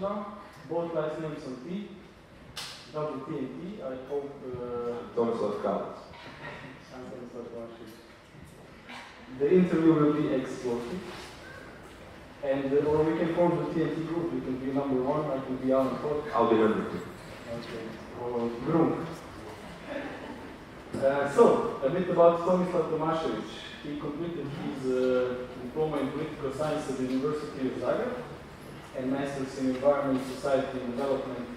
Both last names on T, double T and T. I hope. Tomislav Tomaševič. The interview will be explosive, and or we can form the TNT group. You can be number one. I can be on four. I'll be number two. Okay. Or group. So a bit about Tomislav Tomaševič. He completed his diploma in political science at the University of Zagreb and masters in environment, society, and development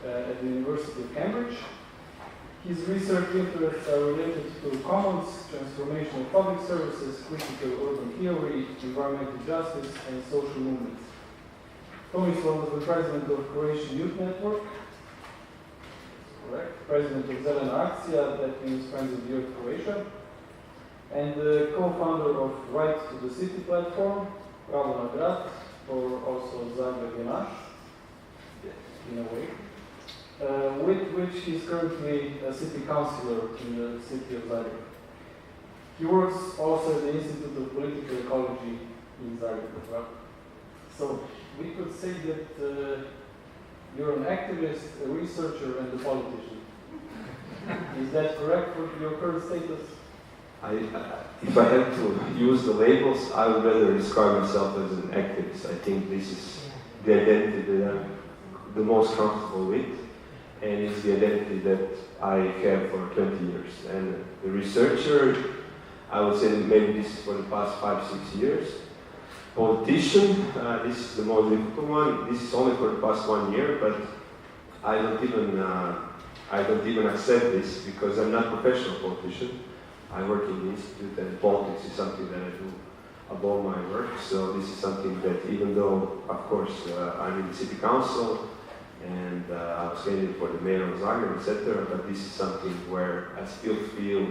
at the University of Cambridge. His research interests are related to commons, transformation of public services, critical urban theory, environmental justice, and social movements. Tomislav was the president of Croatian Youth Network, correct, president of Zelena Akcija, that means Friends of the Earth Croatia, and the co-founder of Right to the City platform, Pravo na grad, or also Zagreb je naš, in a way. With which he is currently a city councillor in the city of Zagreb. He works also at the Institute of Political Ecology in Zagreb as well. So we could say that you're an activist, a researcher, and a politician. Is that correct for your current status? If I had to use the labels, I would rather describe myself as an activist. I think this is the identity that I'm the most comfortable with. And it's the identity that I have for 20 years. And the researcher, I would say maybe this is for the past 5-6 years. Politician, this is the most difficult one. This is only for the past 1 year, but I don't even accept this because I'm not a professional politician. I work in the Institute, and politics is something that I do above my work. So this is something that, even though, of course, I'm in the city council, and I was candidate for the mayor of Zagreb, etc. But this is something where I still feel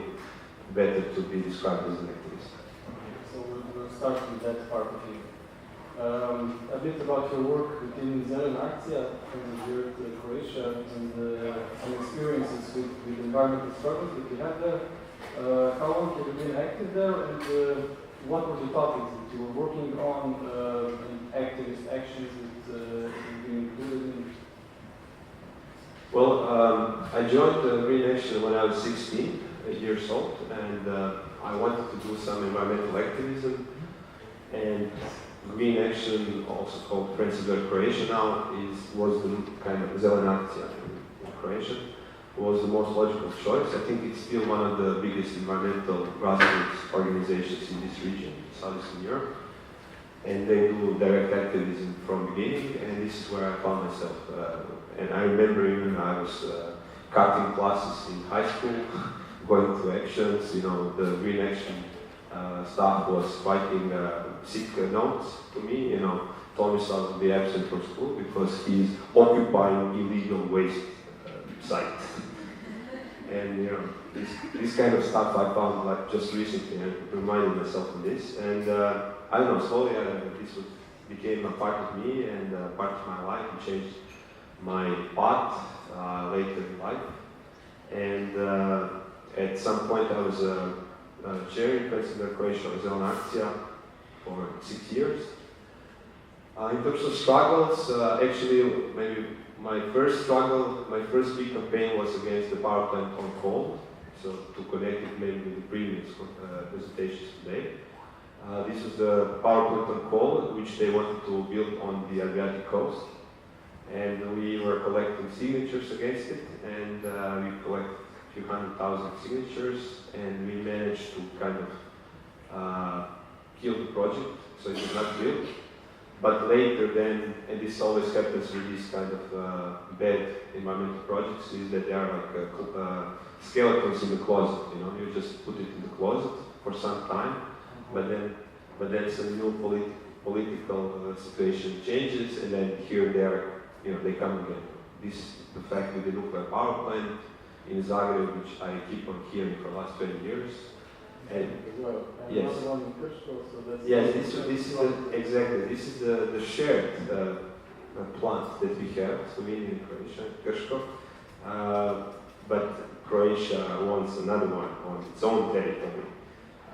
better to be described as an activist. Okay, so we'll start with that part of you. A bit about your work within Zelena Akcija, here at Croatia, and some experiences with environmental struggles that you had there. How long have you been active there, and what were the topics that you were working on, and activist actions that you've been included in? Well, I joined Green Action when I was 16 years old, and I wanted to do some environmental activism. And Green Action, also called Friends of the Croatia now, was the kind of Zelena Akcija in Croatian, was the most logical choice. I think it's still one of the biggest environmental grassroots organizations in this region, Southeastern Europe. And they do direct activism from the beginning, and this is where I found myself. And I remember even I was cutting classes in high school, going to actions. You know, the Green Action staff was writing sick notes to me. You know, Tomislav will be absent from school because he's occupying illegal waste site. And you know, this kind of stuff I found like just recently, and reminded myself of this. And I don't know, slowly this became a part of me and part of my life, and changed my path later in life. And at some point I was chairing President Croatia Zelena Akcija for 6 years. In terms of struggles, actually maybe my first big campaign was against the power plant on coal. So to connect it maybe with the previous presentations today. This was the power plant on coal, which they wanted to build on the Adriatic coast. And we were collecting signatures against it, and we collected a few 100,000 signatures, and we managed to kind of kill the project, so it was not built. But later then, and this always happens with these kind of bad environmental projects, is that they are like skeletons in the closet, you know, you just put it in the closet for some time, but then some new political situation changes, and then here they are, you know, they come again. This is the fact with the nuclear power plant in Zagreb, which I keep on hearing for the last 20 years. And well, yes, yes, this is the shared plant that we have, Slovenia and Croatia, Krško. But Croatia wants another one on its own territory.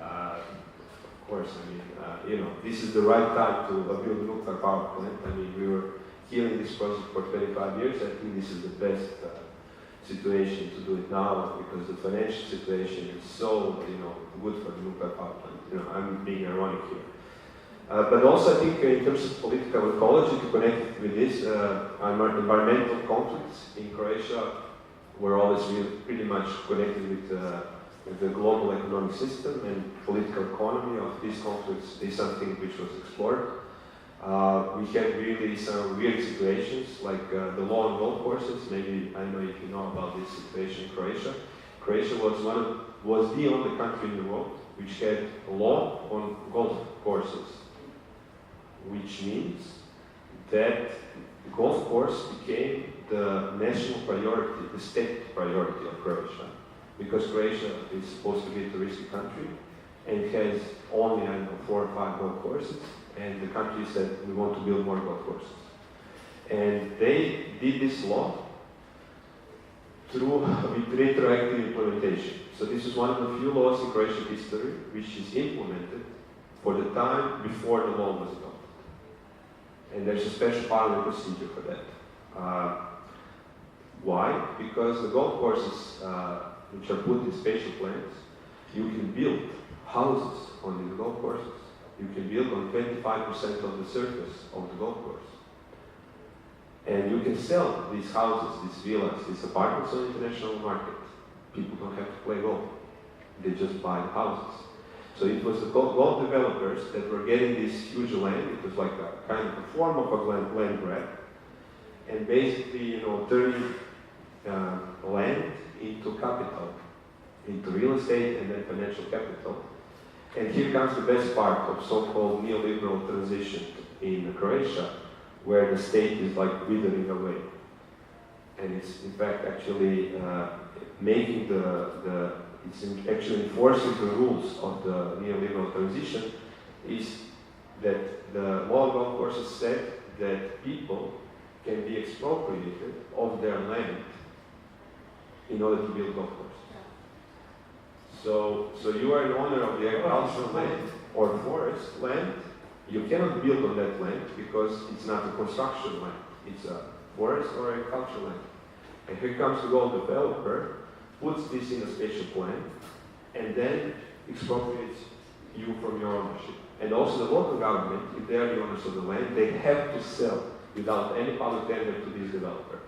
Of course, I mean, you know, this is the right time to build a nuclear power plant. I mean, we were killing this project for 25 years, I think this is the best situation to do it now, because the financial situation is so, good for the nuclear power plant. I'm being ironic here. But also I think in terms of political ecology, to connect it with this, environmental conflicts in Croatia were always pretty much connected with the global economic system, and political economy of these conflicts is something which was explored. We had really some weird situations, like the law on golf courses. Maybe, I don't know if you know about this situation in Croatia. Croatia was the only country in the world which had a law on golf courses, which means that the golf course became the national priority, the state priority of Croatia, because Croatia is supposed to be a touristic country and has only, 4 or 5 golf courses, and the country said we want to build more golf courses. And they did this law with retroactive implementation. So this is one of the few laws in Croatian history which is implemented for the time before the law was adopted. And there's a special parliament procedure for that. Why? Because the golf courses which are put in spatial plans, you can build houses on these golf courses. You can build on 25% of the surface of the golf course. And you can sell these houses, these villas, these apartments on the international market. People don't have to play golf. They just buy the houses. So it was the golf developers that were getting this huge land. It was like a kind of a form of a land grab. And basically, turning land into capital, into real estate and then financial capital. And here comes the best part of so-called neoliberal transition in Croatia, where the state is like withering away. And it's in fact actually making it's actually enforcing the rules of the neoliberal transition, is that the law of golf courses said that people can be expropriated of their land in order to build golf courses. So you are an owner of the agricultural land or forest land. You cannot build on that land because it's not a construction land. It's a forest or agricultural land. And here comes the golf developer, puts this in a spatial plan, and then expropriates you from your ownership. And also the local government, if they are the owners of the land, they have to sell without any public tender to this developer.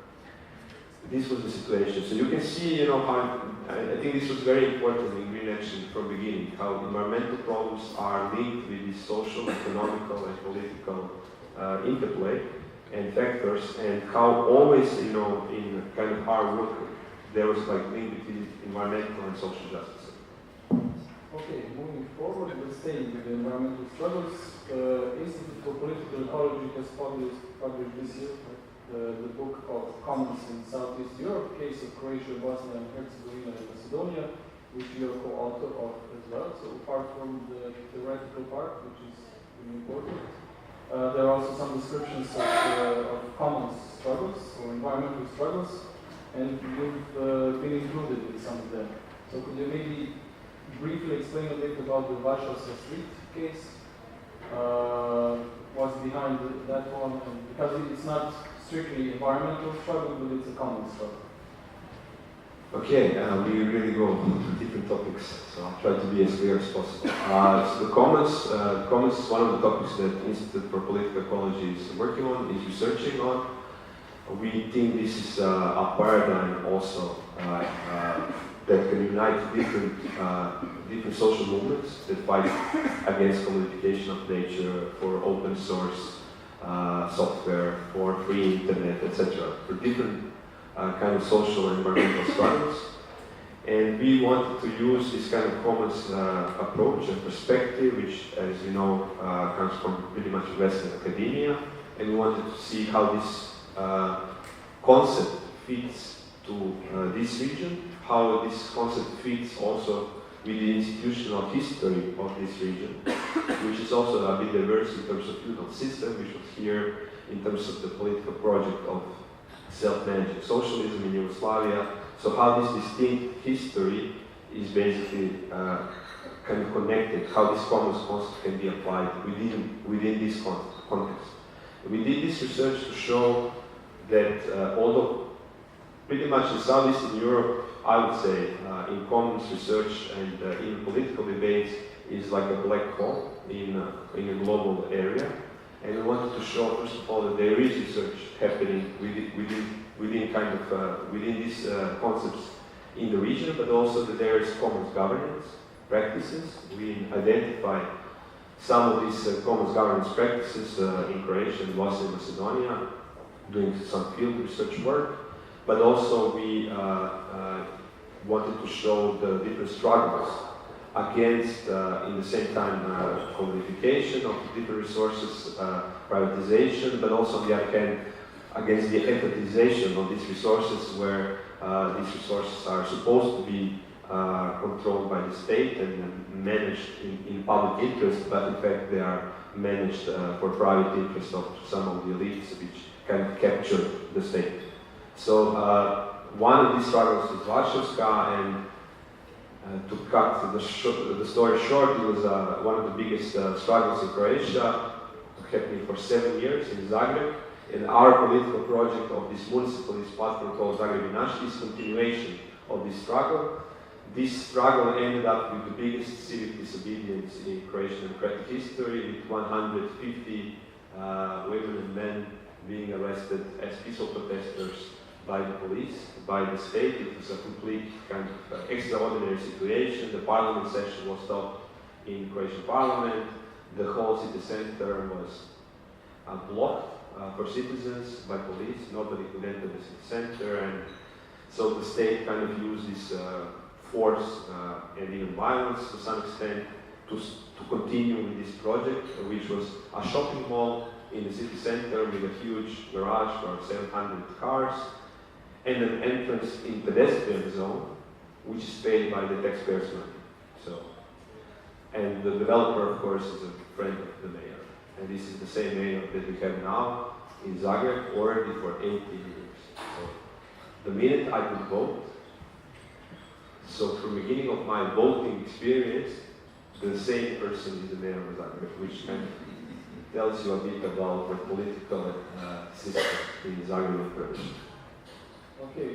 This was the situation. So you can see, how, I think this was very important in Green Action from the beginning, how environmental problems are linked with the social, economical, and political interplay and factors, and how always, in kind of hard work, there was like link between environmental and social justice. Okay, moving forward, we're staying with the environmental struggles. Institute for Political Ecology has published this year the book called Commons in Southeast Europe, Case of Croatia, Bosnia and Herzegovina and Macedonia, which you are co-author of as well. So apart from the theoretical part, which is really important, there are also some descriptions of commons struggles or environmental struggles, and you've been included in some of them. So could you maybe briefly explain a bit about the Varšavska Street case? What's behind that one? And because it's not strictly environmental struggle, but it's a common struggle. Okay, we really go to different topics, so I'll try to be as clear as possible. So the commons is one of the topics that Institute for Political Ecology is working on, is researching on. We think this is a paradigm also that can unite different social movements that fight against commodification of nature, for open source software, for free internet, etc. For different kind of social and environmental struggles. And we wanted to use this kind of commons approach and perspective, which, as you know, comes from pretty much Western academia. And we wanted to see how this concept fits to this region, how this concept fits also with the institutional history of this region, which is also a bit diverse in terms of feudal system, which was here in terms of the political project of self-managing socialism in Yugoslavia. So how this distinct history is basically kind of connected, how this commons concept can be applied within this context. We did this research to show that although pretty much in Southeastern Europe, I would say, in commons research and in political debates is like a black hole in a global area. And we wanted to show, first of all, that there is research happening within these concepts in the region, but also that there is commons governance practices. We identified some of these commons governance practices in Croatia and Bosnia and Macedonia, doing some field research work, but also we wanted to show the different struggles against, in the same time, commodification of different resources, privatization, but also on the other hand, against the etatization of these resources, where these resources are supposed to be controlled by the state and managed in public interest, but in fact they are managed for private interest of some of the elites which can capture the state. So one of these struggles is Varšavska, and to cut the story short, it was one of the biggest struggles in Croatia, happening for 7 years in Zagreb. And our political project of this municipalist platform called Zagreb Naš is continuation of this struggle. This struggle ended up with the biggest civic disobedience in Croatian democratic history, with 150 women and men being arrested as peaceful protesters by the police, by the state. It was a complete kind of extraordinary situation. The parliament session was stopped in Croatian parliament. The whole city center was blocked for citizens by police. Nobody could enter the city center, and so the state kind of used this force and even violence to some extent to continue with this project, which was a shopping mall in the city center with a huge garage for 700 cars and an entrance in pedestrian zone, which is paid by the taxpayers' money. So, and the developer, of course, is a friend of the mayor. And this is the same mayor that we have now in Zagreb, already for 18 years. So, the minute I could vote, so from the beginning of my voting experience, the same person is the mayor of Zagreb, which kind of tells you a bit about the political system in Zagreb and Croatia. Okay,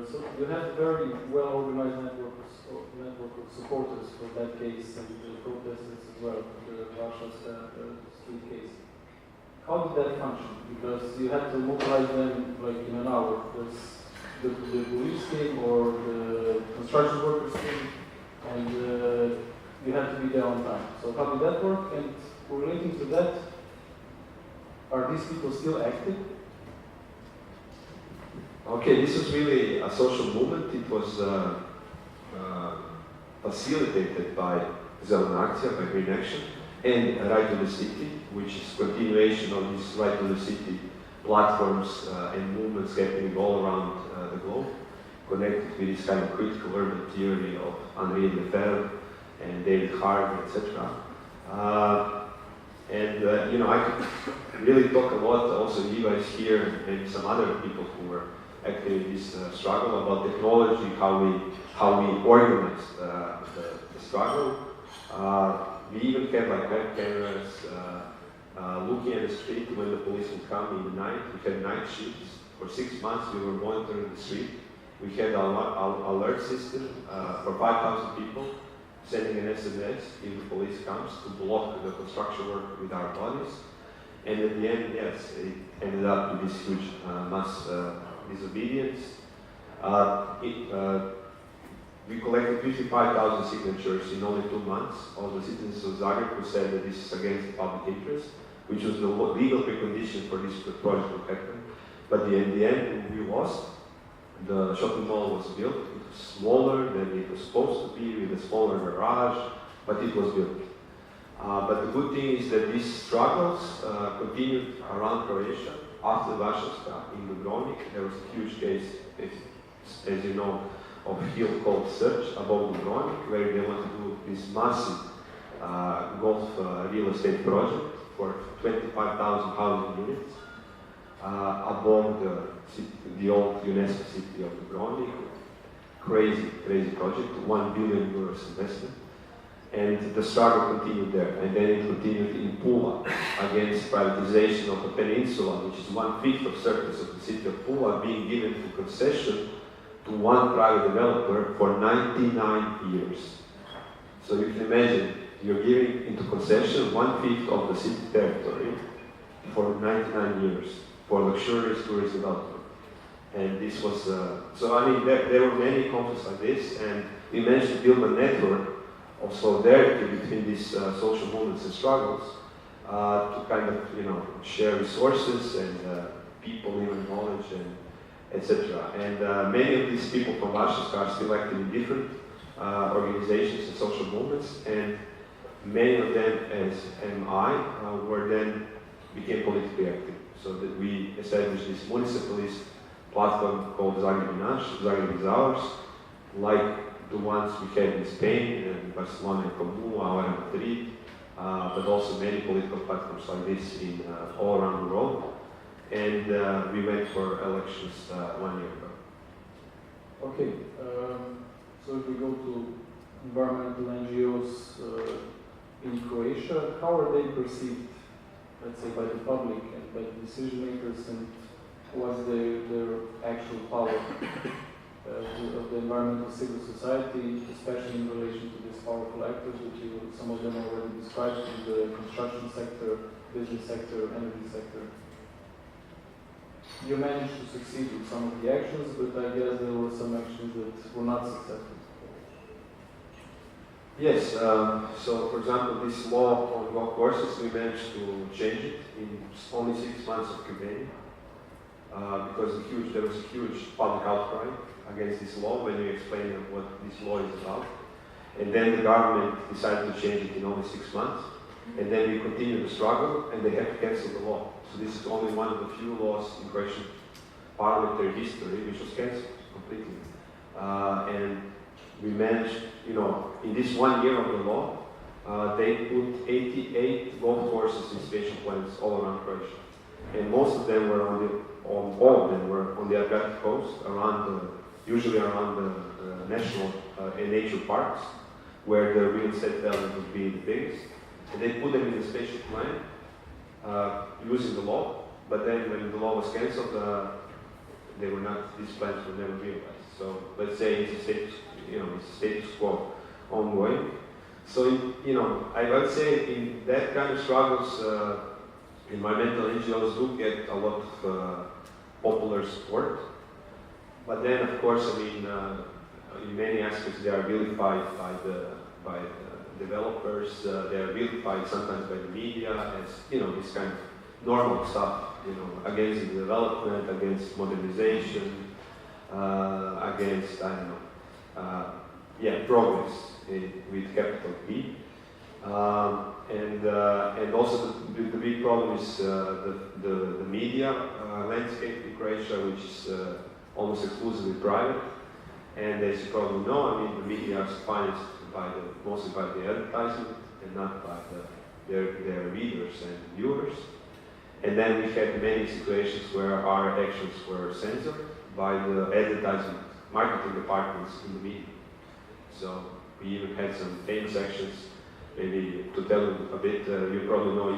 so you had a very well-organized network of supporters for that case and the protesters as well, the Varšavska street case. How did that function? Because you had to mobilize them like in an hour. The police came or the construction workers came, and you had to be there on time. So how did that work? And relating to that, are these people still active? Okay, this was really a social movement. It was facilitated by Zelena Akcija, by Green Action, and Right to the City, which is continuation of these Right to the City platforms and movements happening all around the globe, connected with this kind of critical urban theory of Henri Lefebvre and David Harvey, etc. You know, I could really talk a lot, also Eva is here, and maybe some other people who were active in this struggle, about technology, how we organized the struggle. We even had like web cameras looking at the street when the police would come in the night. We had night shifts. For 6 months we were monitoring the street. We had an alert system for 5,000 people, sending an SMS if the police comes to block the construction work with our bodies. And at the end, yes, it ended up with this huge mass disobedience. We collected 55,000 signatures in only 2 months of the citizens of Zagreb who said that this is against public interest, which was the legal precondition for this project to happen. But in the end, we lost. The shopping mall was built. It was smaller than it was supposed to be, with a smaller garage, but it was built. But the good thing is that these struggles continued around Croatia. After Varšavska, in Dubrovnik, there was a huge case, as you know, of a hill called Search above Dubrovnik, where they want to do this massive golf real estate project for 25,000 housing units above the old UNESCO city of Dubrovnik. Crazy project, €1 billion investment. And the struggle continued there, and then it continued in Pula against privatization of the peninsula, which is 1/5 of surface of the city of Pula, being given to concession to one private developer for 99 years. So you can imagine, you're giving into concession 1/5 of the city territory for 99 years for luxurious tourist development. And this was, so I mean, there were many conflicts like this, and we managed to build a network of solidarity between these social movements and struggles to kind of, share resources and people, even knowledge, and etc. And many of these people from Varšavska are still active in different organizations and social movements, and many of them, as am I, became politically active. So that we established this municipalist platform called Zagreb je naš, Zagreb is ours, like the ones we had in Spain, and Barcelona and Comu, and Madrid, but also many political platforms like this in all around the world. And we went for elections 1 year ago. Okay, so if we go to environmental NGOs in Croatia, how are they perceived, let's say, by the public and by the decision makers, and what's their actual power of the environmental civil society, especially in relation to these powerful actors, which some of them already described in the construction sector, business sector, energy sector? You managed to succeed with some of the actions, but I guess there were some actions that were not successful. Yes, so for example, this law on golf courses, we managed to change it in only 6 months of campaigning, because there was a huge public outcry against this law when we explained what this law is about. And then the government decided to change it in only 6 months. And then we continued the struggle, and they had to cancel the law. So this is only one of the few laws in Croatian parliamentary history which was cancelled completely. And we managed, in this 1 year of the law, they put 88 golf courses in spatial plans all around Croatia. And most of them were all of them were on the Adriatic coast, usually around the national and nature parks, where the real estate value would be the biggest. And they put them in the spatial plan using the law, but then when the law was cancelled, these plans were never realized. So let's say it's a status quo ongoing. So I would say in that kind of struggles, environmental NGOs do get a lot of popular support. But then, of course, in many aspects, they are vilified by the developers. They are vilified sometimes by the media as this kind of normal stuff. Against the development, against modernization, against progress with capital P. And also the big problem is the media landscape in Croatia, which is almost exclusively private. And as you probably know, the media are financed mostly by the advertisement and not by their readers and viewers. And then we had many situations where our actions were censored by the advertisement marketing departments in the media. So we even had some famous actions. Maybe to tell you a bit, you probably know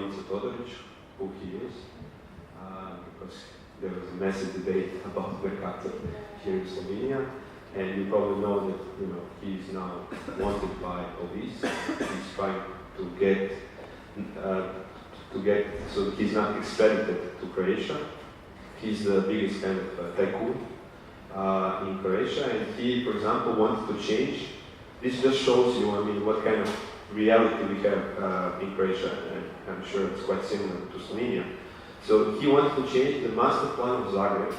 who he is, because there was a massive debate about Mercator here in Slovenia, and you probably know that he is now wanted by police. He's trying to get so he's not extradited to Croatia. He's the biggest kind of tycoon in Croatia, and he, for example, wanted to change. This just shows you, what kind of reality we have in Croatia, and I'm sure it's quite similar to Slovenia. So he wanted to change the master plan of Zagreb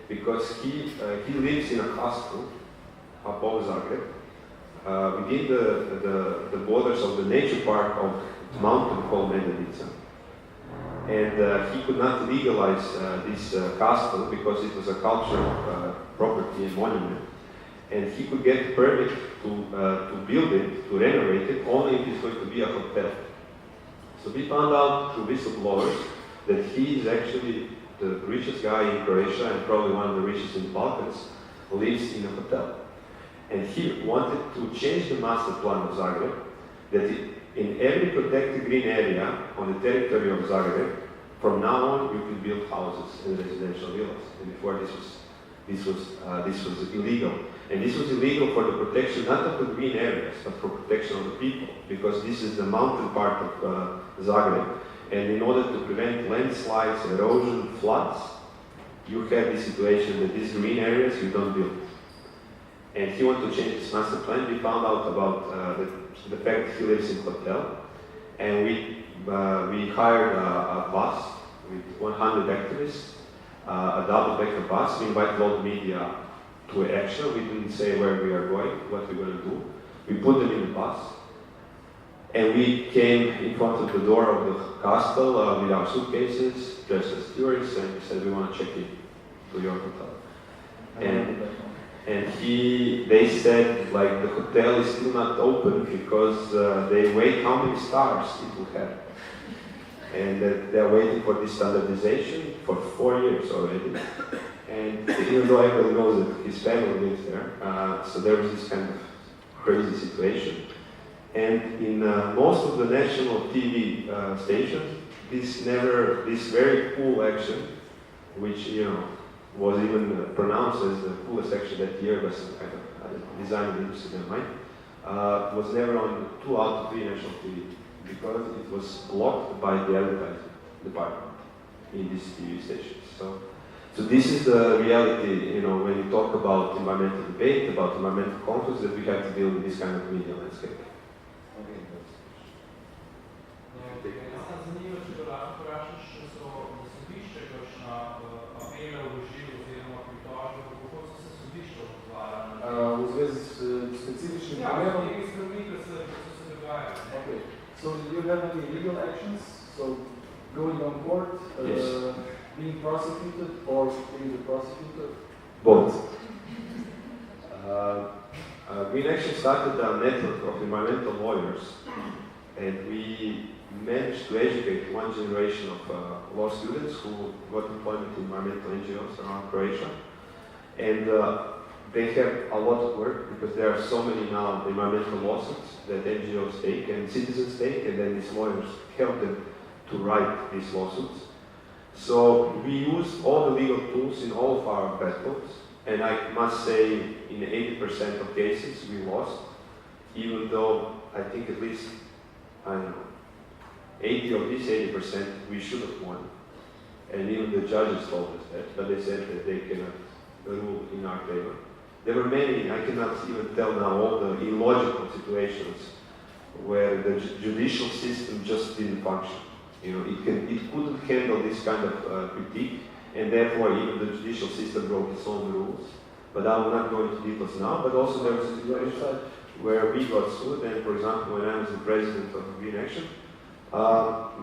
because he lives in a castle above Zagreb, within the borders of the nature park of the mountain called Mednarodna. And he could not legalize this castle because it was a cultural property and monument. And he could get a permit to build it, to renovate it, only if it's going to be a hotel. So we found out through whistleblowers that he is actually the richest guy in Croatia and probably one of the richest in the Balkans, lives in a hotel. And he wanted to change the master plan of Zagreb that in every protected green area on the territory of Zagreb, from now on you can build houses and residential villas. And before this was illegal. And this was illegal for the protection not of the green areas, but for protection of the people, because this is the mountain part of Zagreb. And in order to prevent landslides, erosion, floods, you have this situation that these green areas you don't build. And he wanted to change his master plan. We found out about the fact that he lives in a hotel, and we hired a bus with 100 activists, a double-decker bus. We invited all the media to action. We didn't say where we are going, what we're going to do. We put them in the bus, and we came in front of the door of the castle with our suitcases, dressed as tourists, and we said we want to check in to your hotel. And they said like the hotel is still not open because they wait how many stars it will have. And they're waiting for this standardization for 4 years already. And even though everybody knows that his family lives there, so there was this kind of crazy situation. And in most of the national TV stations, this very cool action, which was even pronounced as the coolest action that year by some kind of design industry in mind, was never on 2 out of 3 national TV because it was blocked by the advertising department in these TV stations. So this is the reality, when you talk about environmental debate, about environmental conflicts, that we have to deal with this kind of media landscape. V zvezi s specifičnim primerom. Okay. So do you have any legal actions? So going on court, yes. Being prosecuted, or being the prosecutor? Both. We actually started a network of environmental lawyers, and we managed to educate 1 generation of law students who got employment in environmental NGOs around Croatia. And they have a lot of work because there are so many now environmental lawsuits that NGOs take and citizens take, and then these lawyers help them to write these lawsuits. So we use all the legal tools in all of our battles, and I must say in 80% of cases we lost, even though I think at least, 80 of these 80% we should have won. And even the judges told us that, but they said that they cannot rule in our favor. There were many, I cannot even tell now, all the illogical situations where the judicial system just didn't function. It couldn't handle this kind of critique, and therefore even the judicial system broke its own rules. But I will not go into details now, but also there was a situation where we got sued, and for example, when I was the president of Green Action,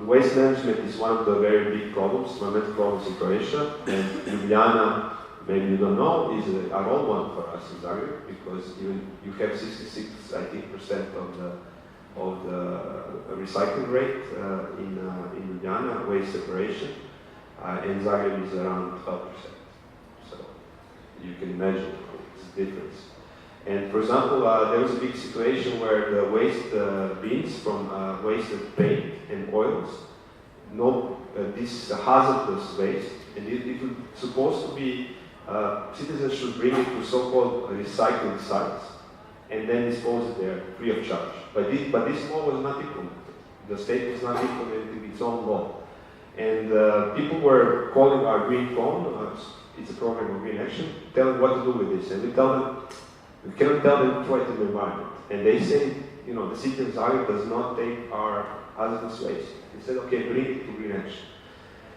waste management is one of the very big problems, environmental problems in Croatia, and Ljubljana, maybe you don't know, is a role model for us in Zagreb, because you have 66, I think, % of the recycling rate in Ljubljana, waste separation, and Zagreb is around 12%. So you can imagine the difference. And for example, there was a big situation where the waste bins from wasted paint and oils, this hazardous waste, and it was supposed to be, citizens should bring it to so-called recycling sites and then dispose it there free of charge. But this law was not implemented. The state was not implementing its own law. And people were calling our green phone, it's a program of Green Action, telling what to do with this. And we cannot tell them to throw it in the environment. And they say, the city of Zagreb does not take our hazardous waste. They said, okay, bring it to Green Action.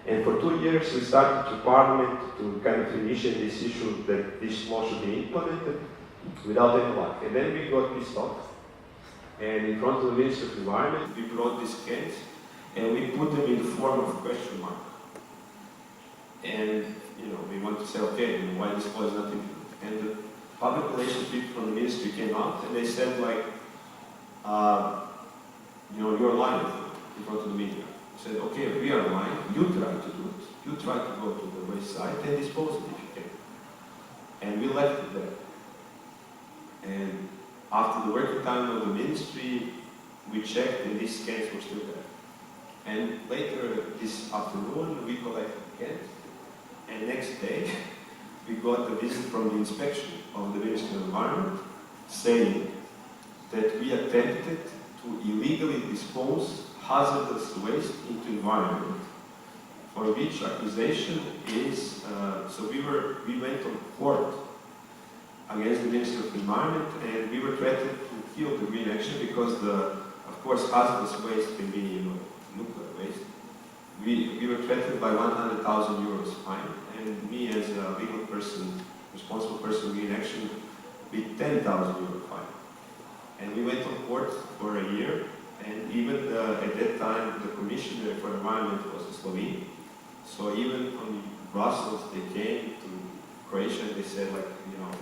And for 2 years we started to Parliament to kind of initiate this issue that this law should be implemented without any luck. And then we got pissed off. And in front of the Minister of Environment, we brought these cans and we put them in the form of a question mark. And, we want to say, okay, why this law is not implemented? And the public relations people from the ministry came out and they said, like, you're lying in front of the media. They said, okay, we are lying, you try to do it. You try to go to the waste site and dispose it if you can. And we left it there. And after the working time of the ministry, we checked and these cans were still there. And later this afternoon we collected cans, and next day we got a visit from the inspection of the Ministry of Environment saying that we attempted to illegally dispose hazardous waste into environment, for which accusation is, so we went on court against the Ministry of Environment, and we were threatened to kill the green action because of course hazardous waste can be nuclear waste. We were threatened by 100,000 euros fine, and me as a legal person, responsible person in green action, with 10,000 euro fine. And we went on court for a year, and even at that time the Commissioner for Environment was a Slovene. So even from Brussels they came to Croatia and they said, like,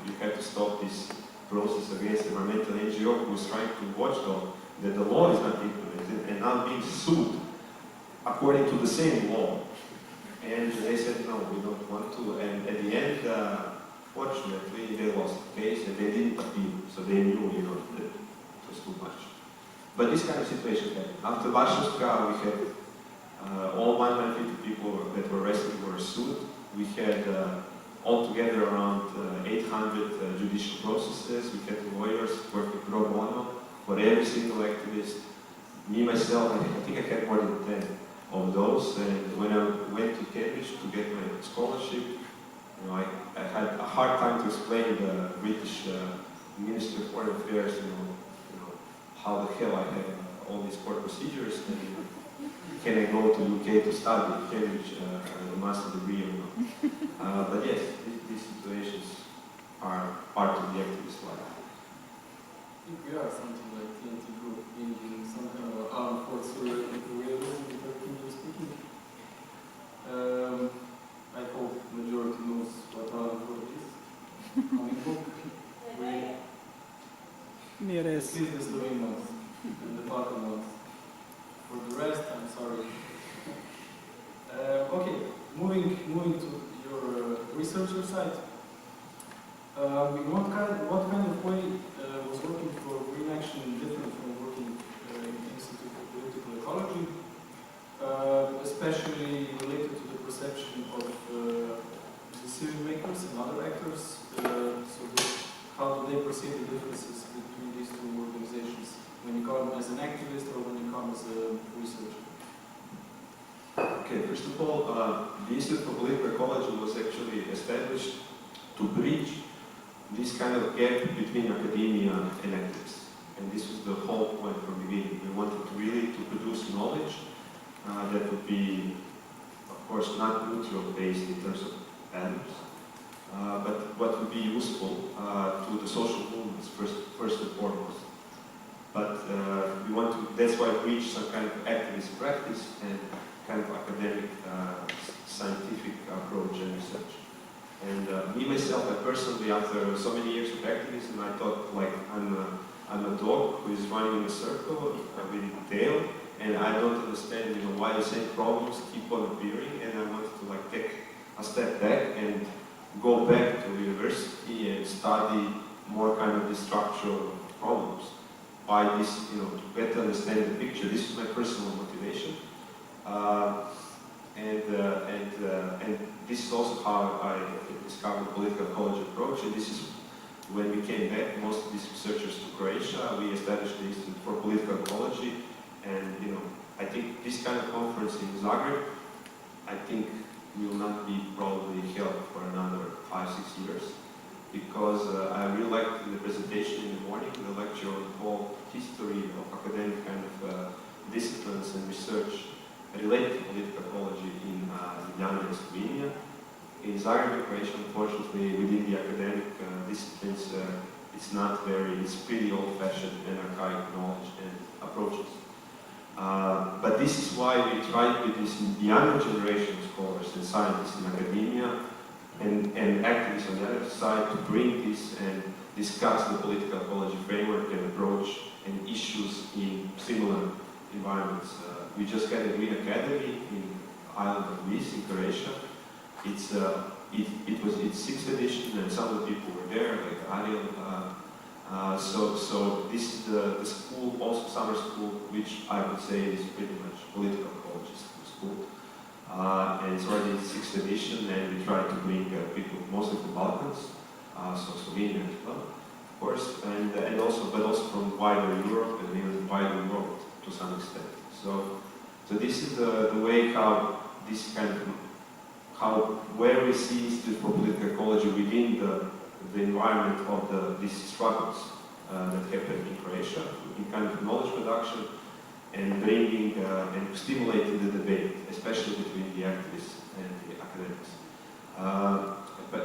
you have to stop this process against environmental NGO who is trying to watchdog that the law is not implemented and now being sued according to the same law. And they said, no, we don't want to. And at the end, fortunately, they lost the case and they didn't appeal. So they knew, that it was too much. But this kind of situation happened. After Varšavska, we had all 150 people that were arrested were sued. We had altogether around 800 judicial processes. We had lawyers working pro bono for every single activist. Me, myself, I think I had more than 10 of those. And when I went to Cambridge to get my scholarship, I had a hard time to explain the British Ministry of Foreign Affairs, how the hell I have all these court procedures, and can I go to UK to study at Cambridge a master's degree or not. But yes, these situations are part of the activist life. I think we are something like TNT group in some kind of armed force realism, technically speaking. I hope majority knows what armed force is. Comic book. At least the Slovene ones and the Balkan ones. For the rest, I'm sorry. Okay, moving to your researcher side. In what kind of way was working for Green Action different from working in the Institute of Political Ecology, especially related to the perception of decision makers and other actors? How do they perceive the differences between these two organizations when you come as an activist or when you come as a researcher? Okay, first of all, the Institute for Political Ecology was actually established to bridge this kind of gap between academia and activists. And this was the whole point from the beginning. We wanted really to produce knowledge that would be, of course, not neutral based in terms of values, but what would be useful to the social movements first and foremost. But we want to, that's why we reach some kind of activist practice and kind of academic scientific approach and research. And me myself, I personally, after so many years of activism, I thought like I'm a dog who is running in a circle with a tail, and I don't understand, why the same problems keep on appearing, and I wanted to like take a step back and go back to university and study more kind of the structural problems. By this, to better understand the picture. This is my personal motivation, and this is also how I discovered the political ecology approach. And this is when we came back, most of these researchers to Croatia. We established the Institute for Political Ecology, and I think this kind of conference in Zagreb, I think will not be probably held for another 5-6 years. Because I really liked the presentation in the morning, the lecture on the whole history of academic kind of disciplines and research related to political ecology in Ljubljana and Slovenia. In Zagreb, Croatia, unfortunately, within the academic disciplines, it's pretty old-fashioned and archaic knowledge and approaches. But this is why we tried with this younger generation of scholars and scientists in academia and activists on the other side to bring this and discuss the political ecology framework and approach and issues in similar environments. We just had a Green Academy in island of Vis in Croatia. It was its 6th edition, and some of the people were there, like Ariel, So this is the school, also summer school, which I would say is pretty much political ecology school. And it's already 6th edition, and we try to bring people mostly from Balkans, so Slovenia as well, of course, and also from wider Europe and even wider world to some extent. So this is the way how this kind of where we see Institute for Political Ecology within the environment of these struggles that happen in Croatia, in kind of knowledge production and bringing and stimulating the debate, especially between the activists and the academics.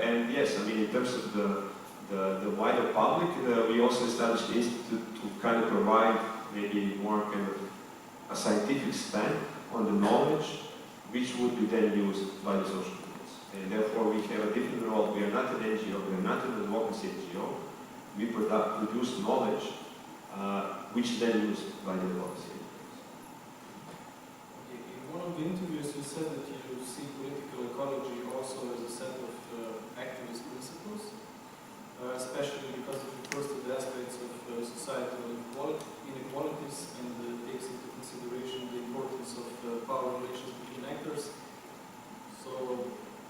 And yes, I mean, in terms of the wider public, we also established the Institute to kind of provide maybe more kind of a scientific stamp on the knowledge, which would be then used by the social movements. And therefore we have a different role. We are not an NGO, we are not an advocacy NGO. We produce knowledge, which then used by the advocacy NGOs. In one of the interviews you said that you see political ecology also as a set of activist principles, especially because it refers to the aspects of societal inequalities and takes into consideration the importance of power relations between actors. So,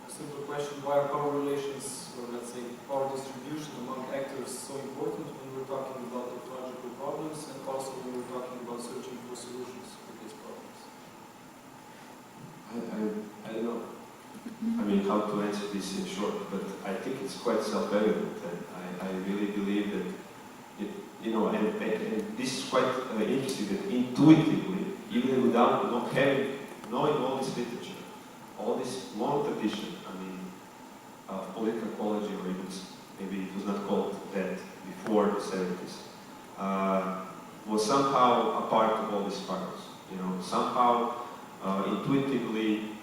a simple question, why are power relations, or let's say power distribution among actors so important when we're talking about ecological problems and also when we're talking about searching for solutions for these problems? I don't know. I mean, how to answer this in short, but I think it's quite self-evident, and I really believe that, and this is quite interesting, that intuitively, even without knowing all this literature, all this long tradition, I mean, of political ecology, or even maybe it was not called that before the 70s, was somehow a part of all these struggles. Somehow intuitively,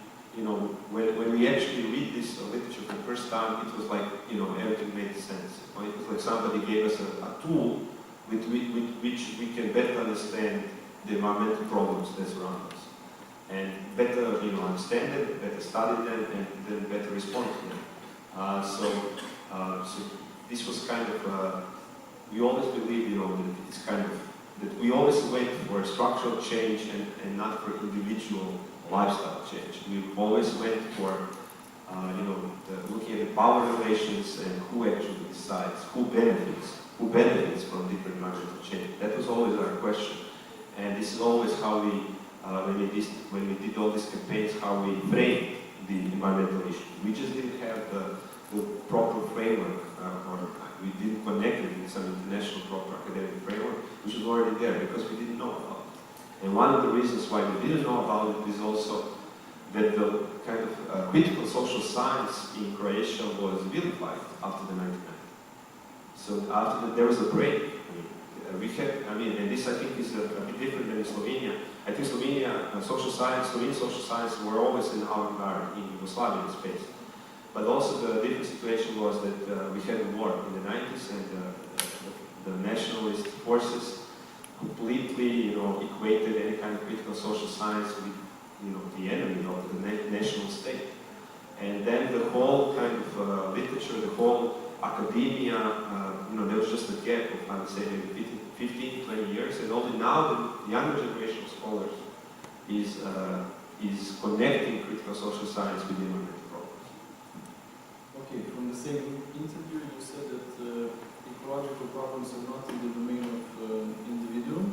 when we actually read this literature for the first time, it was like, everything made sense. It was like somebody gave us a tool with which we can better understand the environmental problems that surround us. And better, understand them, better study them, and then better respond to them. So this was kind of, we always believe, that it's kind of, that we always wait for structural change and not for individual lifestyle change. We always went for, looking at the power relations and who actually decides, who benefits from different environmental change. That was always our question. And this is always how we, when we did all these campaigns, how we framed the environmental issue. We just didn't have the proper framework, or we didn't connect it with some international proper academic framework, which was already there because we didn't know about it. And one of the reasons why we didn't know about it is also that the kind of critical social science in Croatia was vilified after the 1990s. So after there was a break. And this I think is a bit different than in Slovenia. I think Slovenian social science were always in avant-garde in Yugoslavian space. But also the different situation was that we had a war in the 90s, and the nationalist forces completely, equated any kind of critical social science with, the enemy of the national state. And then the whole kind of literature, the whole academia, there was just a gap of, I would say, maybe 15, 20 years, and only now the younger generation of scholars is connecting critical social science with environmental problems. Okay, from the same interview you said that ecological problems are not in the domain of individual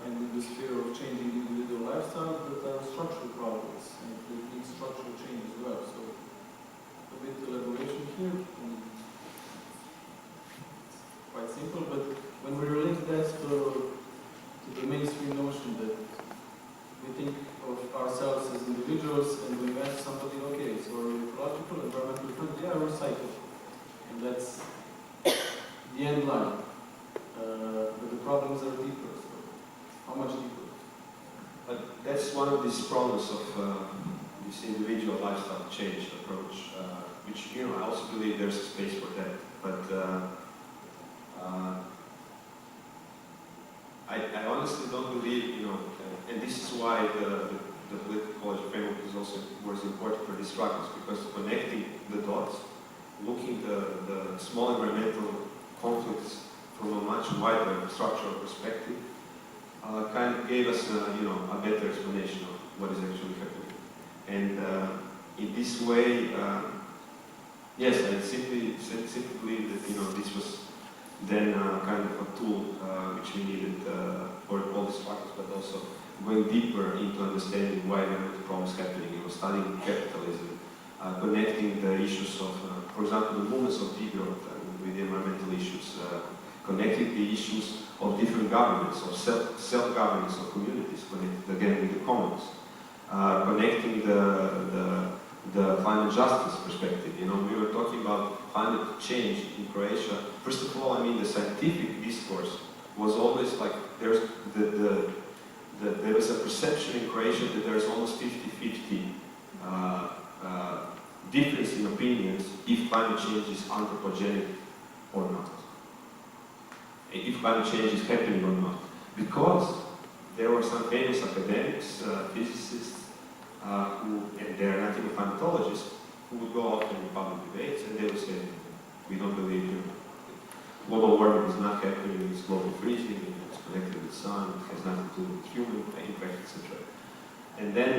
and in the sphere of changing individual lifestyle, but are structural problems and they need structural change as well. So a bit elaboration here. Quite simple, but when we relate that to the mainstream notion that we think of ourselves as individuals and we ask somebody, okay, so are you ecological, environmental friendly? Yeah, recycle. And that's the end line. But the problems are deeper, so how much deeper? But that's one of these problems of this individual lifestyle change approach, which, I also believe there's a space for that. But I honestly don't believe, and this is why the political ecology framework was important for these struggles, because connecting the dots, looking the small environmental conflicts from a much wider structural perspective, kind of gave us a better explanation of what is actually happening. And in this way, yes, I simply believe that this was then kind of a tool which we needed for all these factors, but also going deeper into understanding why there were the problems happening. Studying capitalism, connecting the issues of, for example, the movements of degrowth with the environmental issues, connecting the issues of different governments, of self-governance of communities, connected again with the commons, connecting the climate justice perspective. We were talking about climate change in Croatia. First of all, I mean, the scientific discourse was always like, there was a perception in Croatia that there is almost 50-50 difference in opinions if climate change is anthropogenic or not. If climate change is happening or not. Because there were some famous academics, physicists, and they are not even climatologists, who would go out in public debates and they would say, we don't believe global warming is not happening, it's global freezing, it's connected with the sun, it has nothing to do with human impact, etc. And then,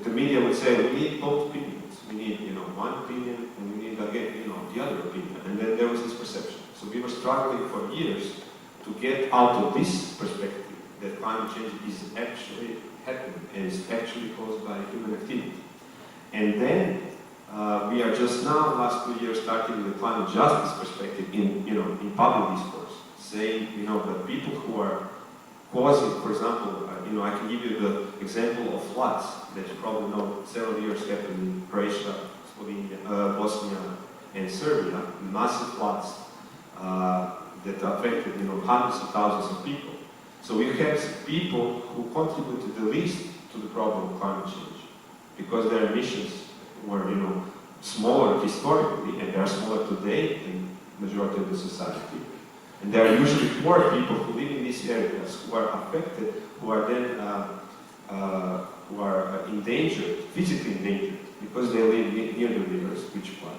the media would say, we need both opinions. We need, one opinion, and we need, again, the other opinion. And then there was this perception. So we were struggling for years to get out of this perspective that climate change is actually happening and is actually caused by human activity. And then we are just now, last 2 years, starting with the climate justice perspective in public discourse, saying, that people who are causing, for example, I can give you the example of floods that you probably know several years happened in Croatia, Slovenia, Bosnia, and Serbia, massive floods that affected, hundreds of thousands of people. So we have people who contributed the least to the problem of climate change because their emissions were, smaller historically, and they are smaller today in the majority of the society. And there are usually poor people who live in these areas who are affected, who are then who are endangered, physically endangered, because they live near the rivers which flood.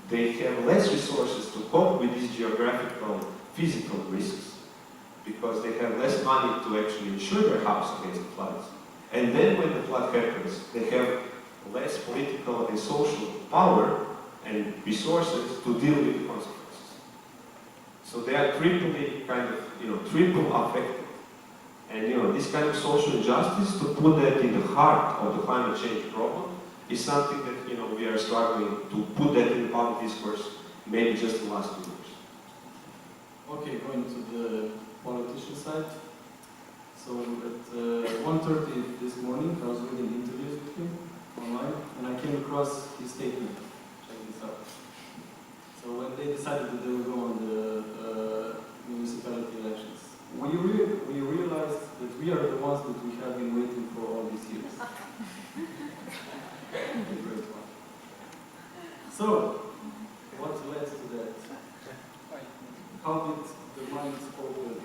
They have less resources to cope with these geographical, physical risks, because they have less money to actually insure their house against the floods. And then when the flood happens, they have less political and social power and resources to deal with the consequences. So they are triply triple affected. And this kind of social injustice, to put that in the heart of the climate change problem, is something that we are struggling to put that in the public discourse, maybe just the last 2 years. Okay, going to the politician side. So at 1:30 this morning, I was reading interviews with him online, and I came across his statement. Check this out. So when they decided that they would go on the municipality elections, we realized that we are the ones that we have been waiting for all these years. Great one. So, what led to that? How did the minds open?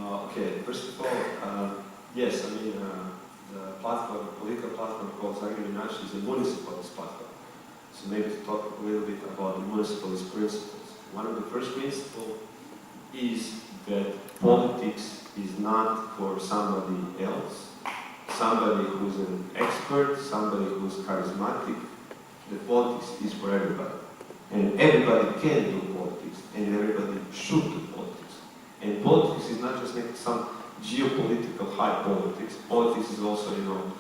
Okay, first of all, yes, the platform, political platform called Zagreb is a municipalist platform. So maybe to talk a little bit about the municipalist principles. One of the first principles is that politics is not for somebody else, somebody who's an expert, somebody who's charismatic. The politics is for everybody. And everybody can do politics, and everybody should do politics. And politics is not just like some geopolitical high politics. Politics is also,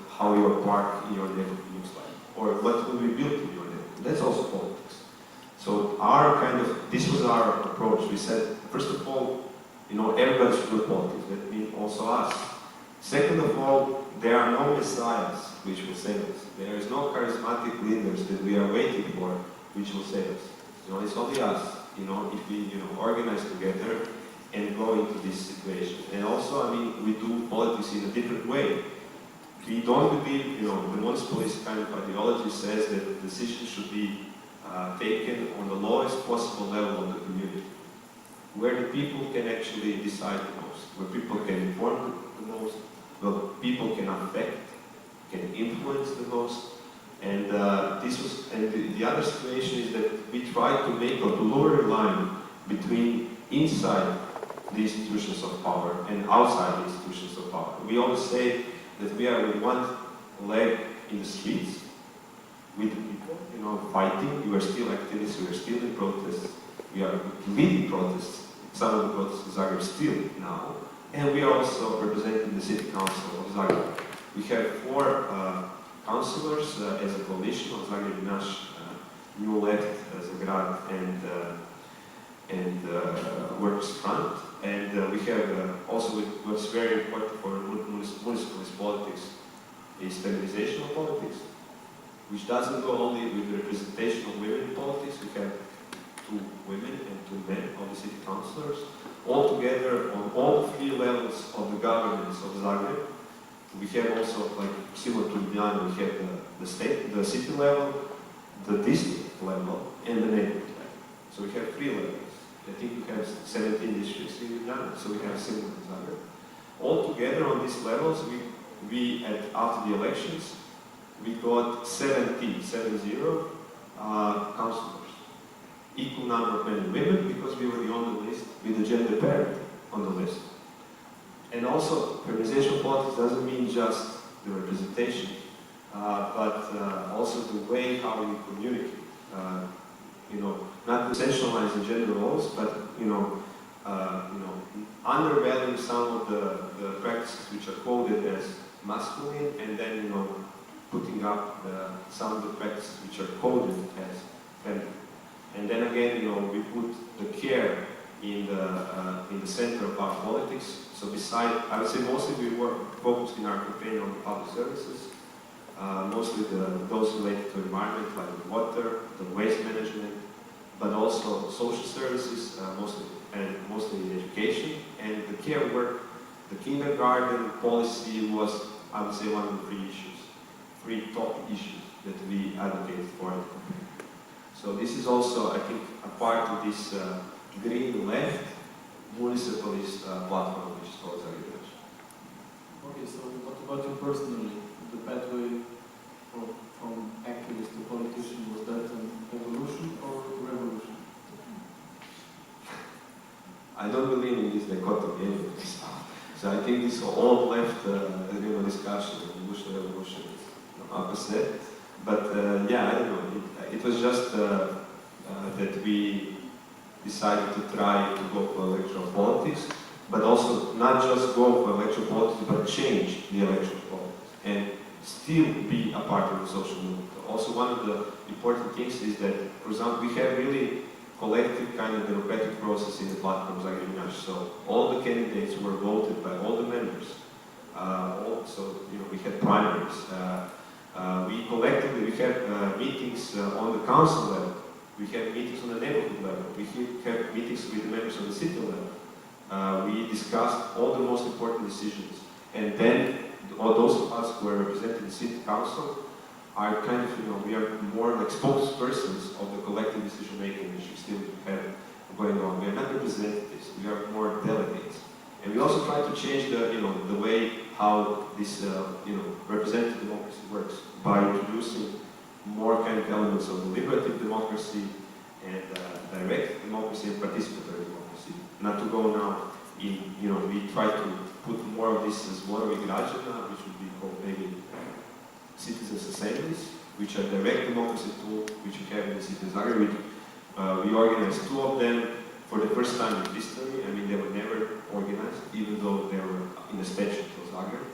how your park in your neighborhood looks like, or what will be built in your neighborhood. That's also politics. So this was our approach. We said, first of all, everybody should do politics. That means also us. Second of all, there are no messiahs which will save us. There is no charismatic leaders that we are waiting for which will save us. It's only us. If we organize together and go into this situation. And also, we do politics in a different way. We don't believe, the municipalist kind of ideology says that decisions should be taken on the lowest possible level of the community, where the people can actually decide the most, where people can inform the most, where people can affect, can influence the most, And the other situation is that we try to make a blurry line between inside the institutions of power and outside the institutions of power. We always say that we are with one leg in the streets, with the people, you know, fighting. We are still activists, we are still in protests, we are leading protests, some of the protests in Zagreb still now, and we are also representing the City Council of Zagreb. We have 4 councillors as a coalition of Zagreb Naš, New Left as a Grad and Workers Front, and we have also what's very important for municipalist politics is feminization of politics, which doesn't go only with the representation of women in politics. We have 2 women and 2 men of the city councillors, all together on all 3 levels of the governance of Zagreb. We have also, like similar to Milan, we have the state, the city level, the district level, and the neighborhood level. So we have 3 levels. I think we have 17 districts in Milan, so we have similar to Zagreb. All together on these levels, after the elections, we got 70 councillors. Equal number of men and women, because we were the only list with the gender parity on the list. And also, feminization of politics doesn't mean just the representation, but also the way how we communicate. Not essentializing gender roles, but undervaluing some of the practices which are coded as masculine, and then putting up some of the practices which are coded as feminine. And then again, we put the care in the center of our politics. So beside, I would say mostly we were focused in our campaign on public services, mostly those related to environment, like the water, the waste management, but also social services, mostly in education, and the care work. The kindergarten policy was, I would say, one of the 3 top issues that we advocated for. So this is also, I think, a part of this green left municipalist platform, which is called Zagreb. Okay, so what about you personally? The pathway from activist to politician, was that an evolution or revolution? I don't believe in this dichotomy anyway. So I think this all left discussion, revolution, opposite. But yeah, I don't know. It was just that we decided to try to go for electoral politics, but also not just go for electoral politics, but change the electoral politics and still be a part of the social movement. Also, one of the important things is that, for example, we have really collective kind of democratic process in the platform Zagreb. So all the candidates were voted by all the members. Also, we had primaries. We collectively, we have meetings on the council level. We have meetings on the neighborhood level. We have meetings with the members of the city level. We discussed all the most important decisions. And then, all those of us who are representing the city council are kind of, we are more like spokespersons of the collective decision making which we still have going on. We are not representatives, we are more delegates. And we also try to change the way how this representative democracy works by introducing more kind of elements of deliberative democracy and direct democracy and participatory democracy. Not to go now in, we try to put more of this as Zborovi građana, which would be called maybe citizens' assemblies, which are direct democracy tool, which we have in the city of Zagreb. We organized 2 of them for the first time in history. I mean, they were never organized, even though they were in the statute of Zagreb.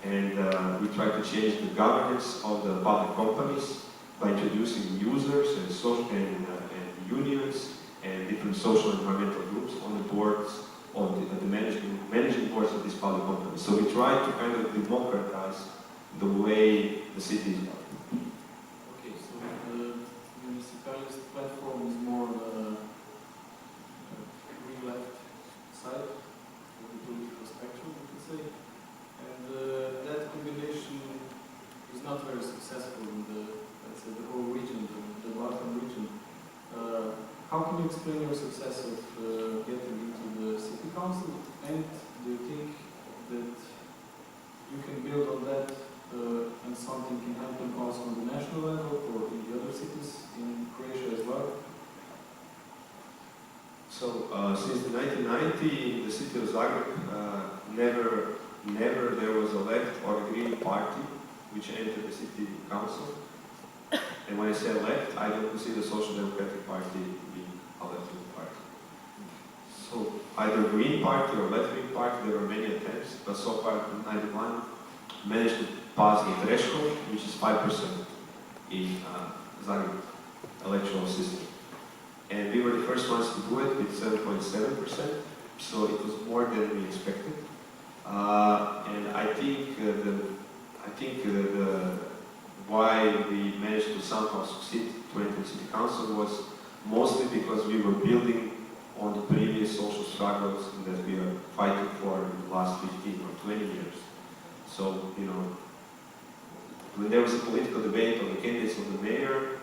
And we tried to change the governance of the public companies by introducing users and social and unions and different social and environmental groups on the boards, on the managing boards of these public companies. So we tried to kind of democratize the way the city is run. Okay, so the municipalist platform is more the green left side of the political spectrum, we could say. And that combination is not very successful in let's say, the whole region, the Balkan region. How can you explain your success of getting into the city council? And do you think that you can build on that and something can happen also on the national So since the 1990, in the city of Zagreb, never there was a left or a green party which entered the city council. And when I say left, I don't consider the Social Democratic Party being a left-wing party. So either Green Party or left-wing party, there were many attempts, but so far 91 managed to pass the threshold, which is 5% in Zagreb electoral system. And we were the first ones to do it with 7.7%, so it was more than we expected. And I think why we managed to somehow succeed to enter city council was mostly because we were building on the previous social struggles that we are fighting for in the last 15 or 20 years. So, you know, when there was a political debate on the candidates of the mayor,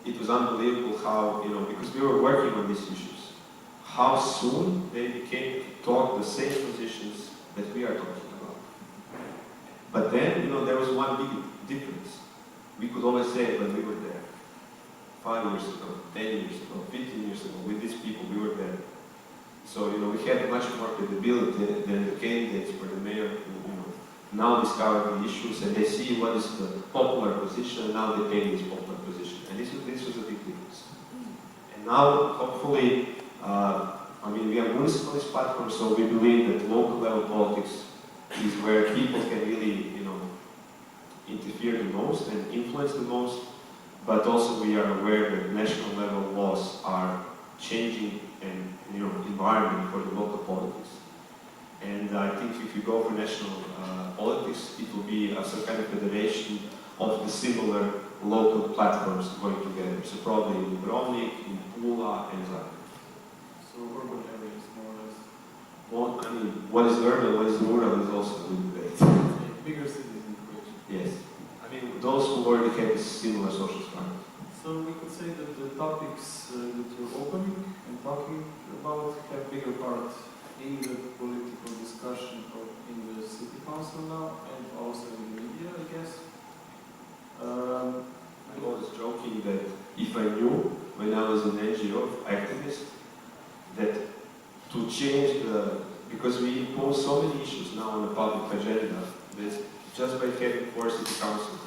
it was unbelievable how, you know, because we were working on these issues, how soon they became to talk the same positions that we are talking about. But then, you know, there was one big difference. We could always say when we were there, 5 years ago, 10 years ago, 15 years ago, with these people, we were there. So, you know, we had much more credibility than the candidates for the mayor who, you know, now discover the issues and they see what is the popular position, and now they take this popular position. And this was a big difference. And now, hopefully, I mean, we have municipalist platforms, so we believe that local level politics is where people can really, you know, interfere the most and influence the most, but also we are aware that national level laws are changing and, you know, environment for the local politics. And I think if you go for national politics, it will be some kind of federation of the similar local platforms going together. So probably in Dubrovnik, in Pula, and Zagreb. So urban areas, more or less. Well, I mean, what is urban, what is rural is also a good debate. Bigger cities in Croatia. Yes. I mean, those who already have a similar social struggle. So we could say that the topics that you're opening and talking about have bigger part in the political discussion or in the city council now, and also in the media, I guess. I was joking that if I knew when I was an NGO activist that to change because we impose so many issues now on the public agenda, that just by having 4 city councillors.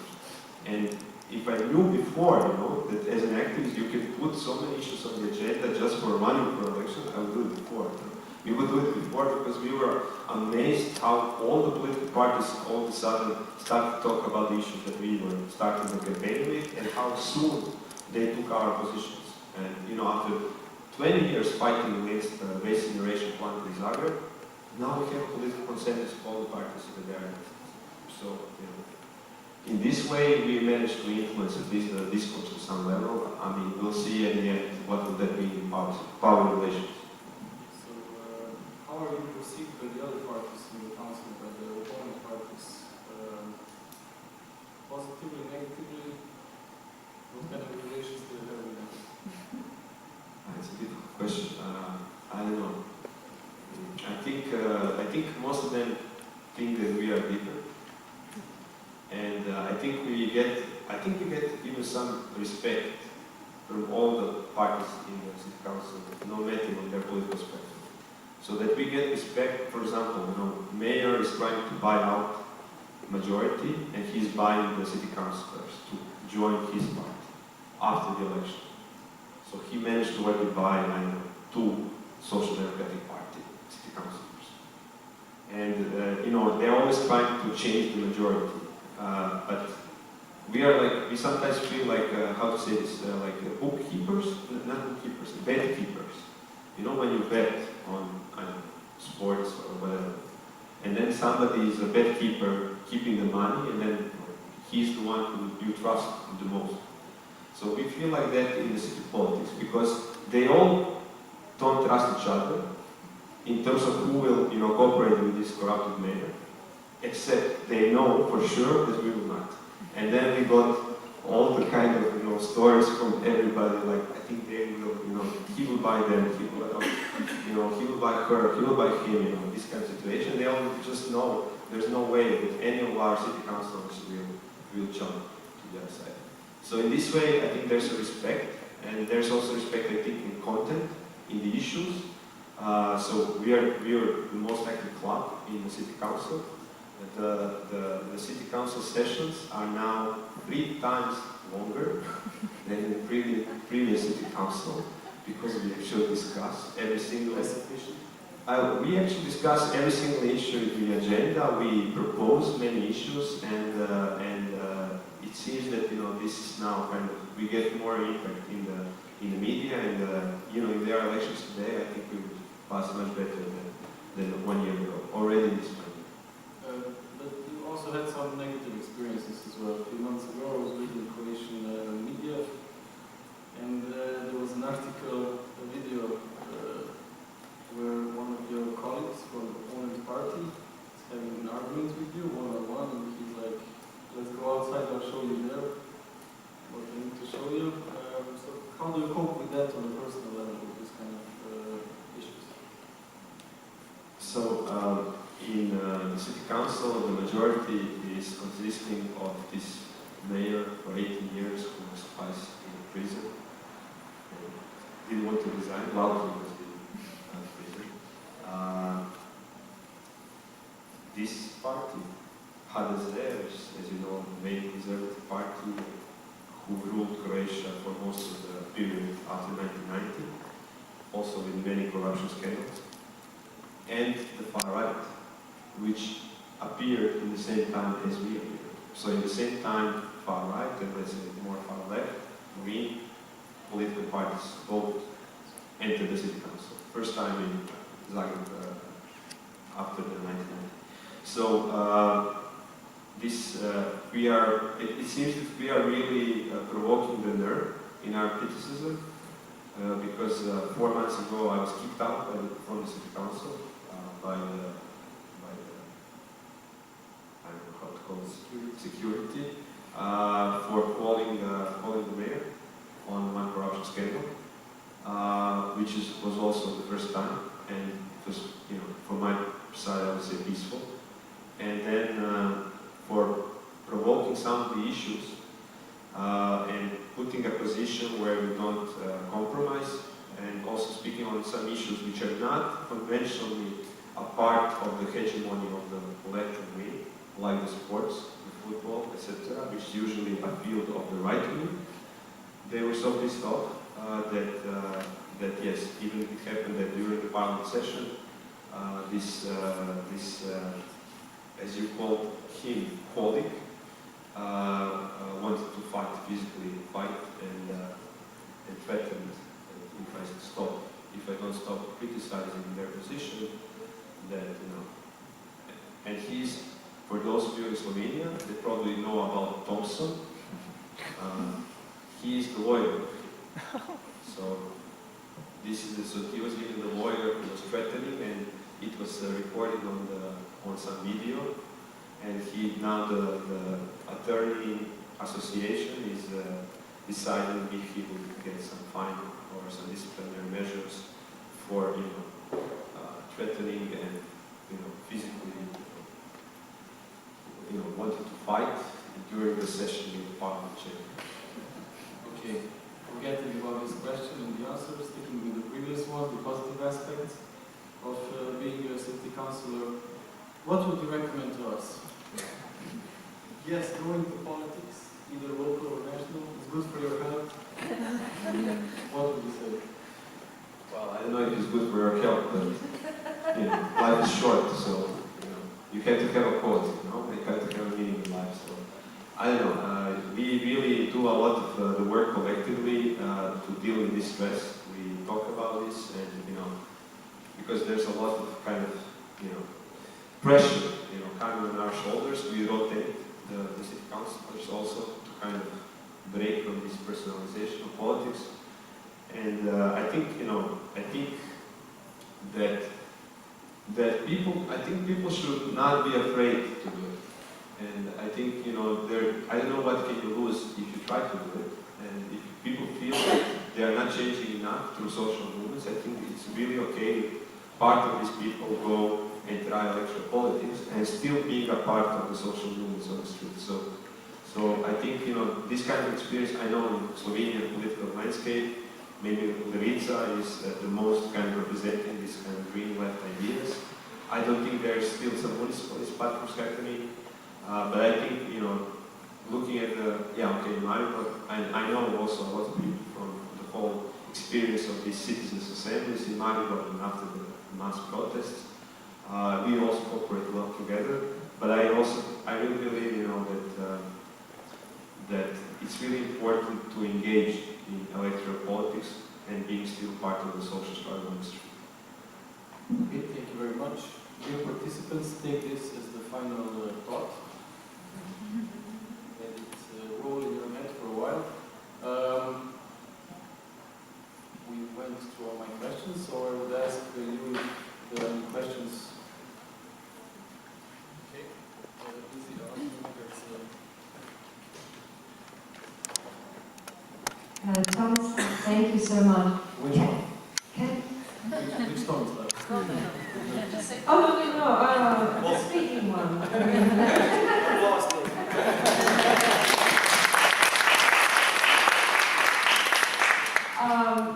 And if I knew before, you know, that as an activist you can put so many issues on the agenda just for running for election, I would do it before. You know? We would do it before because we were amazed how all the political parties all of a sudden started to talk about the issues that we were starting the campaign with, and how soon they took our positions. And, you know, after 20 years fighting against the waste incineration plant in Zagreb, now we have political consensus of all the parties in the area. So, you know, in this way we managed to influence at least the discourse to some level. I mean, we'll see at the end what will that mean in power relations. So how are you perceived by the other parties in the council, by the opponent parties? Positively, negatively? What kind of relations do you have with them? It's a difficult question. I don't know. I think most of them think that we are different, and I think we get even some respect from all the parties in the city council, no matter on their political spectrum. So that we get respect. For example, you know, mayor is trying to buy out majority, and he's buying the city councillors to join his party after the election. So he managed to already buy, I know, 2 Social Democratic Party city councillors. And, you know, they're always trying to change the majority. But we sometimes feel like, how to say this, like bookkeepers, not bookkeepers, bet keepers. You know, when you bet on, I don't know, sports or whatever, and then somebody is a bet keeper keeping the money, and then he's the one who you trust the most. So we feel like that in the city politics, because they all don't trust each other in terms of who will, you know, cooperate with this corrupted mayor, except they know for sure that we will not. And then we got all the kind of, you know, stories from everybody, like, I think they will, you know, he will buy them, he will, you know, he will buy her, he will buy him, you know, this kind of situation. They all just know there's no way that any of our city councillors will jump to the other side. So in this way, I think there's a respect, and there's also respect, I think, in content, in the issues, So we are the most active club in the city council. The city council sessions are now 3 times longer than the previous city council, because we actually discuss every single we actually discuss every single issue in the agenda. We propose many issues, and it seems that this is now kind of we get more impact in the media, and if there are elections today, I think we would pass much better than 1 year ago already this time. But you also had some negative experiences as well. A few months ago, I was reading Croatian media, and there was an article, a video, where one of your colleagues from the opponent party is having an argument with you, one-on-one, and he's like, let's go outside, I'll show you there what I need to show you. So how do you cope with that on a personal level, with this kind of issues? So in the city council, the majority is consisting of this mayor for 18 years who was twice in prison. Didn't want to resign, loudly was in prison. This party, HDZ, as you know, the main conservative party who ruled Croatia for most of the period after 1990, also with many corruption scandals, and the far right, which appeared in the same time as we appeared. So in the same time, far right and let's say more far left, green, political parties both entered the city council. First time in Zagreb after the 1990. So it seems that we are really provoking the nerve in our criticism, because 4 months ago I was kicked out from the city council by the I don't know how to call it, security, for calling the mayor on one corruption scandal, which was also the first time, and it was, from my side, I would say peaceful. And then for provoking some of the issues and putting a position where we don't compromise, and also speaking on some issues which are not conventionally a part of the hegemony of the Poletna way, like the sports, the football, etc., which is usually a field of the right wing. They were so pissed off that yes, even it happened that during the parliament session, this as you call him, colleague, wanted to physically fight, and threatened if I don't stop criticizing their position, that and he's, for those of you in Slovenia, they probably know about Thompson. He is the lawyer. So he was even the lawyer who was threatening, and it was recorded on some video. And now the attorney association is deciding if he will get some fine or some disciplinary measures for threatening and physically wanted to fight during the session in the parliament chamber. Okay, forgetting about this question and the answer, sticking with the previous one, the positive aspects of being a city councillor, what would you recommend to us? Yes, going to politics, either local or national, is good for your health. What would you say? Well, I don't know if it's good for your health, but life is short, so you have to have a cause, you have to have a meaning in life. So I don't know. We really do a lot of the work collectively to deal with this stress. We talk about this, and because there's a lot of kind of pressure, coming on our shoulders. We rotate the city councillors also to kind of break from this personalization of politics. And I think that people should not be afraid to do it. And I think I don't know what can you lose if you try to do it. And if people feel that they are not changing enough through social movements, I think it's really okay if part of these people go and try electoral politics and still being a part of the social movements on the street. So I think this kind of experience I know in Slovenian political landscape maybe Levica is the most kind of representing these kind of green left ideas. I don't think there's still some municipalist platforms happening, but I think, you know, looking at the, Maribor, I know also a lot of people from the whole experience of these citizens' assemblies in Maribor and after the mass protests. We also cooperate a lot together, but I really believe, you know, that it's really important to engage in electoral politics and being still part of the social struggle industry. Okay, thank you very much. Dear participants, take this as the final thought. Let it roll in your head for a while. We went through all my questions, so I would ask you if there are any questions. Okay, easy Thomas, thank you so much. Which one? Which Tomislav? Oh, no, the speaking one.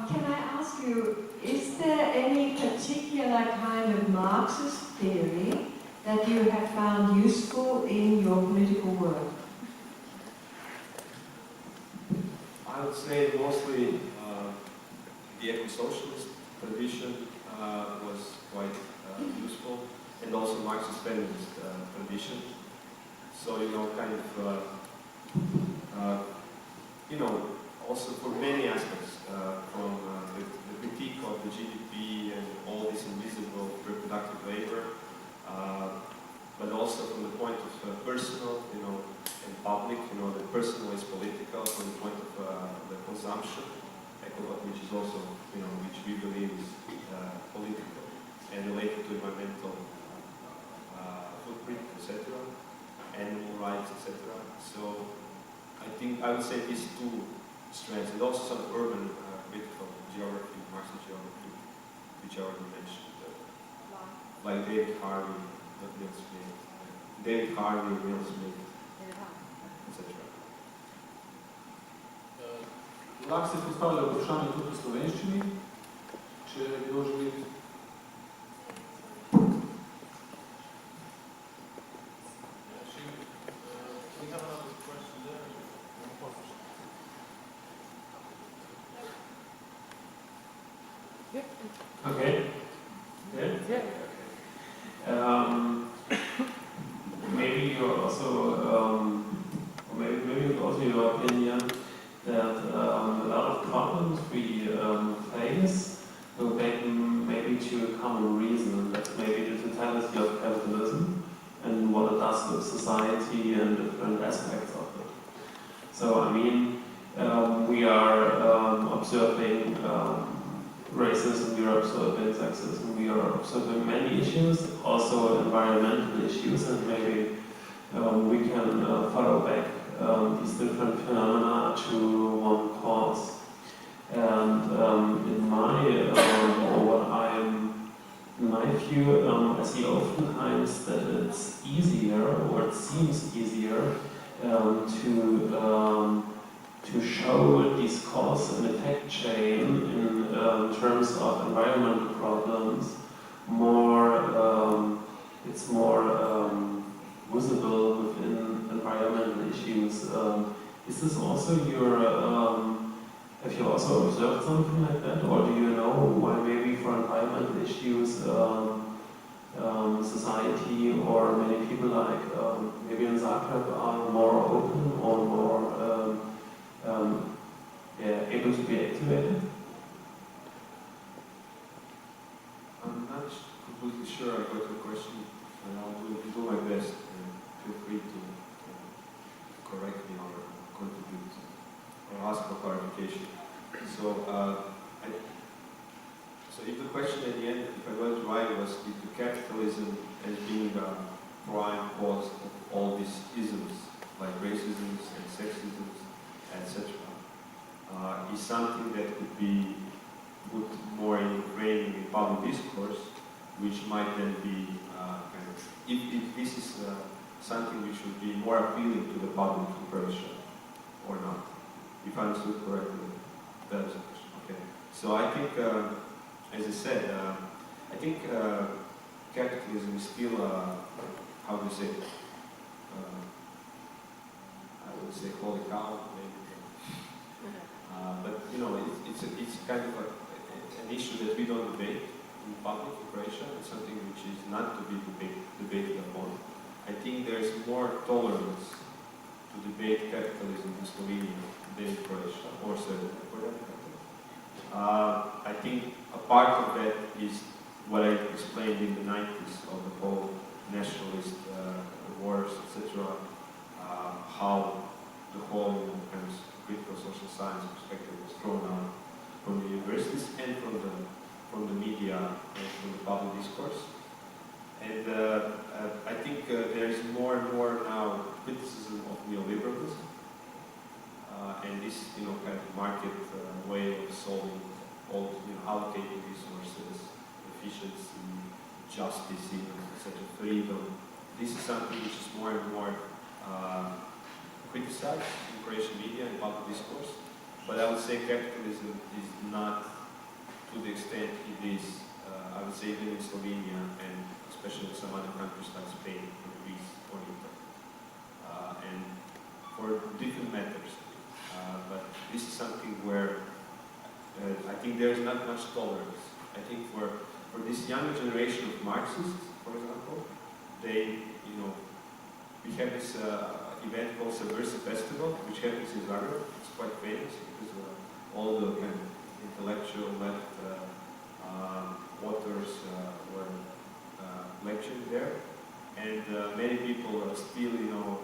Can I ask you, is there any particular kind of Marxist theory that you have found useful in your political work? I would say mostly the eco-socialist tradition was quite useful, and also Marxist-Leninist tradition. So, you know, kind of, you know, also for many aspects, from the critique of the GDP and all this invisible reproductive labor, but also from the point of personal, you know, and public, you know, the personal is political from the point of the consumption, which is also, you know, which we believe is political and related to environmental footprint, etc., animal rights, etc. So I would say these two strands, and also some urban critical geography, Marxist geography, which I already mentioned, like David Harvey, Will Smith, etc. Lahko se postavlja vprašanje tudi v slovenščini, če kdo želi. Okay. Yeah. Maybe you also, maybe also your opinion that a lot of problems we face go back maybe to a common reason. That's maybe the totality of capitalism and what it does with society and different aspects of it. So I mean, we are observing racism, we are observing sexism, we are observing many issues, also environmental issues, and maybe we can follow back these different phenomena to one cause. And in my view, I see oftentimes that it's easier, or it seems easier, to show this cause and effect chain in terms of environmental problems. It's more visible within environmental issues. Is this also your? Have you also observed something like that, or do you know why maybe for environmental issues, society or many people like maybe in Zagreb are more open or more able to be activated? I'm not completely sure I got your question, and I'll do my best. Feel free to correct me or contribute or ask for clarification. So, so if the question at the end, if I got it right, was if the capitalism as being the prime cause of all these isms, like racism and sexism, etc., is something that could be put more in framing in public discourse, which might then be kind of, if this is something which should be more appealing to the public impression or not. If I understood correctly, that is the question. Okay. So I think, as I said, I think capitalism is still, how do you say, I would say holy cow, maybe. But you know, it's kind of an issue that we don't debate in public in Croatia. It's something which is not to be debated upon. I think there's more tolerance to debate capitalism in Slovenia than in Croatia or Serbia, for that matter. I think a part of that is what I explained in the 90s of the whole nationalist wars, etc. How the whole kind of critical social science perspective was thrown out from the universities and from the media and from the public discourse. And I think there is more and more now criticism of neoliberalism and this, you know, kind of market way of solving all, you know, allocating resources, efficiency, justice, etc., freedom. This is something which is more and more criticized in Croatian media and public discourse. But I would say capitalism is not to the extent it is, I would say, even in Slovenia and especially in some other countries like Spain or Greece or Italy. And for different matters. But this is something where I think there is not much tolerance. I think for this younger generation of Marxists, for example, they, you know, we have this event called Subversive Festival, which happens in Zagreb. It's quite famous because all the kind of intellectual left authors were lecturing there, and many people still, you know,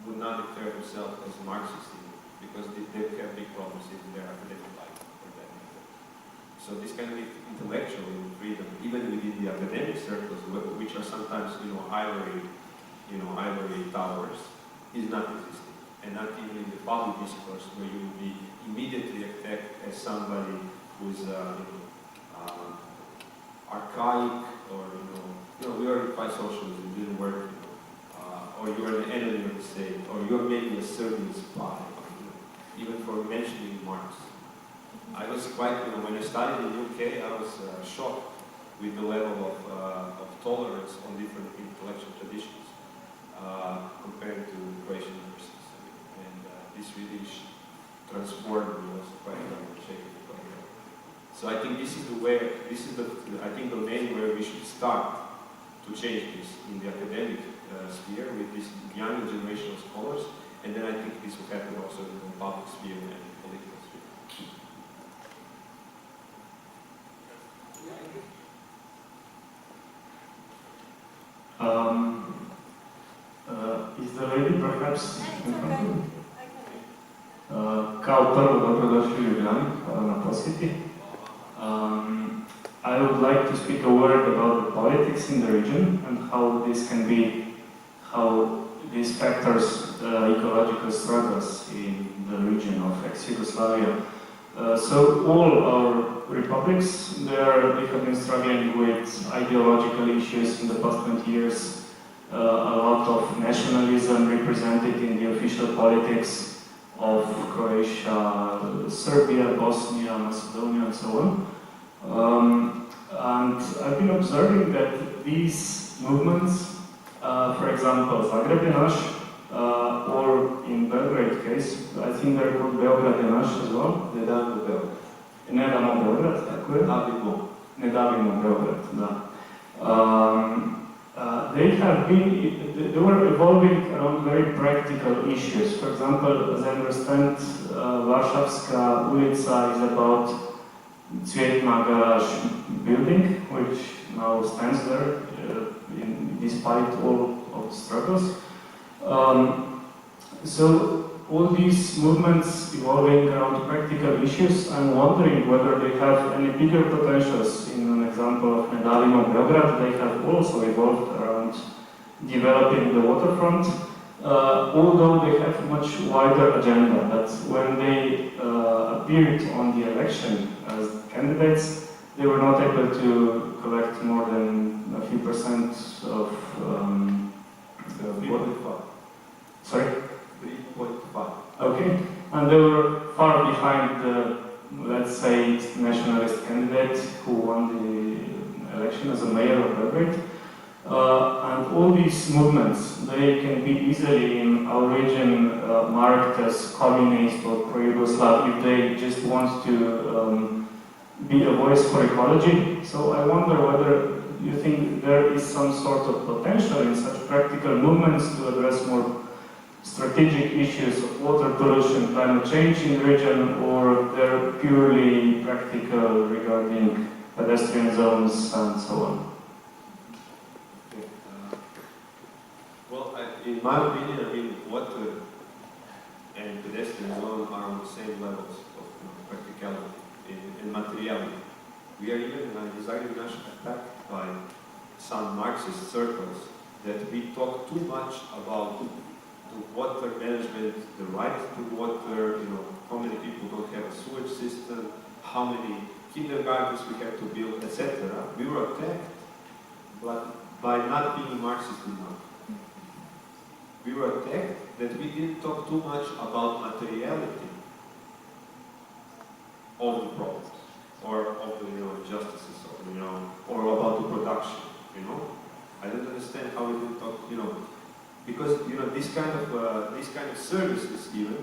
would not declare themselves as Marxists because they have big problems in their academic life, for that matter. So this kind of intellectual freedom, even within the academic circles, which are sometimes, you know, ivory towers, is not existing, and not even in the public discourse, where you will be immediately attacked as somebody who is, archaic, or we are by socialism, it didn't work, or you are an enemy of the state, or you are maybe a Serbian spy, even for mentioning Marx. I was quite, when I studied in the UK, I was shocked with the level of tolerance on different intellectual traditions compared to Croatian universities. And this really transformed me also quite shaped. So I think this is the way, I think the domain where we should start to change this in the academic sphere with this younger generation of scholars, and then I think this will happen also in the public sphere and the political sphere. Is the lady perhaps in front of you? Kao prvo, dobrodošli u Ljubljani, hvala na posjeti. I would like to speak a word about the politics in the region and how these factors, ecological struggles in the region of ex-Yugoslavia. So all our republics, they have been struggling with ideological issues in the past 20 years. A lot of nationalism represented in the official politics of Croatia, Serbia, Bosnia, Macedonia, and so on. And I've been observing that these movements, for example, Zagreb je naš, or in Belgrade case, I think they're called Beograd je naš as well. Ne damo Beograd. Ne damo Beograd, tako je. Ne davimo Beograd, da. They were evolving around very practical issues. For example, as I understand, Varšavska ulica is about Cvjetna garage building, which now stands there despite all of the struggles. So all these movements evolving around practical issues, I'm wondering whether they have any bigger potentials. In an example of Ne davimo Beograd, they have also evolved around developing the waterfront, although they have a much wider agenda. But when they appeared on the election as candidates, they were not able to collect more than a few percent of the vote. Sorry? 3.5. Okay, and they were far behind let's say, nationalist candidate who won the election as a mayor of Belgrade. And all these movements, they can be easily in our region marked as communist or pro-Yugoslav if they just want to be a voice for ecology. So I wonder whether you think there is some sort of potential in such practical movements to address more strategic issues of water pollution, climate change in the region, or they're purely practical regarding pedestrian zones and so on? Well, in my opinion, I mean, water and pedestrian zone are on the same levels of practicality and materiality. We are even in Zagreb attacked by some Marxist circles that we talk too much about the water management, the right to water, how many people don't have a sewage system, how many kindergartens we have to build, etc. We were attacked, but by not being Marxist enough. We were attacked that we didn't talk too much about materiality of the problems, or of the injustices, or about the production. I don't understand how we didn't talk. Because these kind of services, even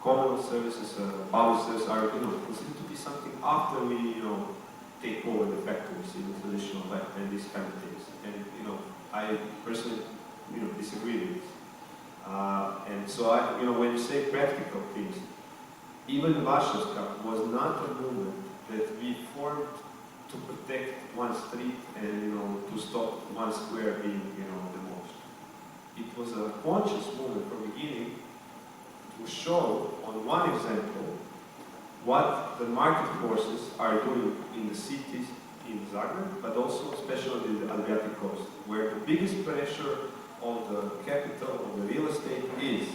communal services, public services, are considered to be something after we take over the factories in the traditional way and these kind of things. And I personally disagree with this. And so when you say practical things, even Varšavska was not a movement that we formed to protect one street and to stop one square being demolished. It was a conscious movement from the beginning to show on one example what the market forces are doing in the cities in Zagreb, but also especially in the Adriatic coast, where the biggest pressure on the capital of the real estate is.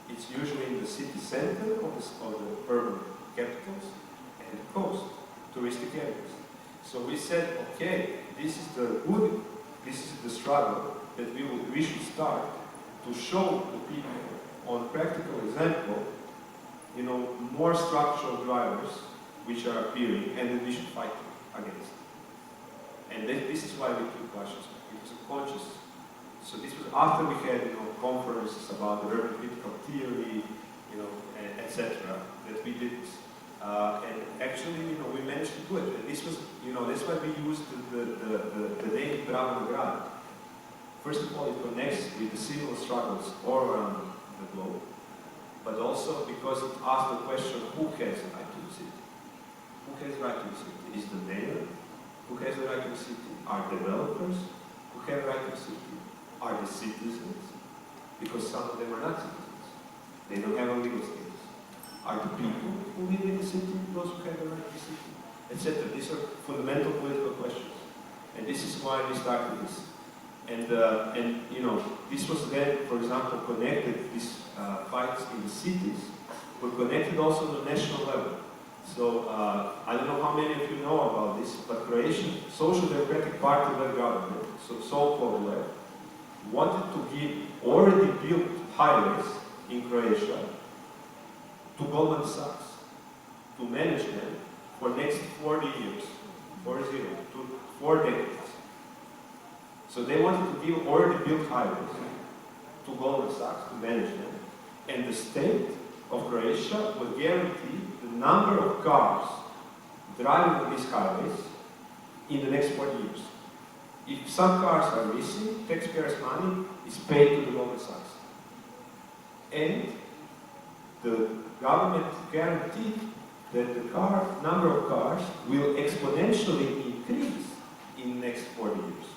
It's usually in the city center of the urban capitals and the coast, touristic areas. So we said, okay, this is the struggle that we should start to show the people on practical example, more structural drivers which are appearing, and that we should fight against. And this is why we took Varšavska. It was a conscious. So this was after we had conferences about the urban critical theory, etc. that we did this. And actually, we managed to do it. And this was, that's why we used the name Pravo na grad. First of all, it connects with the civil struggles all around the globe, but also because it asks the question, who has the right to the city? Who has the right to the city? Is the mayor? Who has the right to the city? Are developers? Who have the right to the city? Are the citizens? Because some of them are not citizens. They don't have a legal status. Are the people who live in the city those who have the right to the city? Etc. These are fundamental political questions. And this is why we started this. And this was then, for example, connected, these fights in the cities were connected also on the national level. So, I don't know how many of you know about this, but Croatian Social Democratic Party-led government, so-called led, wanted to give already built highways in Croatia to Goldman Sachs, to manage them for next 40 years, 40, to 4 decades. So they wanted to give already built highways to Goldman Sachs to manage them, and the state of Croatia would guarantee the number of cars driving on these highways in the next 40 years. If some cars are missing, taxpayers' money is paid to the Goldman Sachs. And the government guaranteed that the number of cars will exponentially increase in the next 40 years.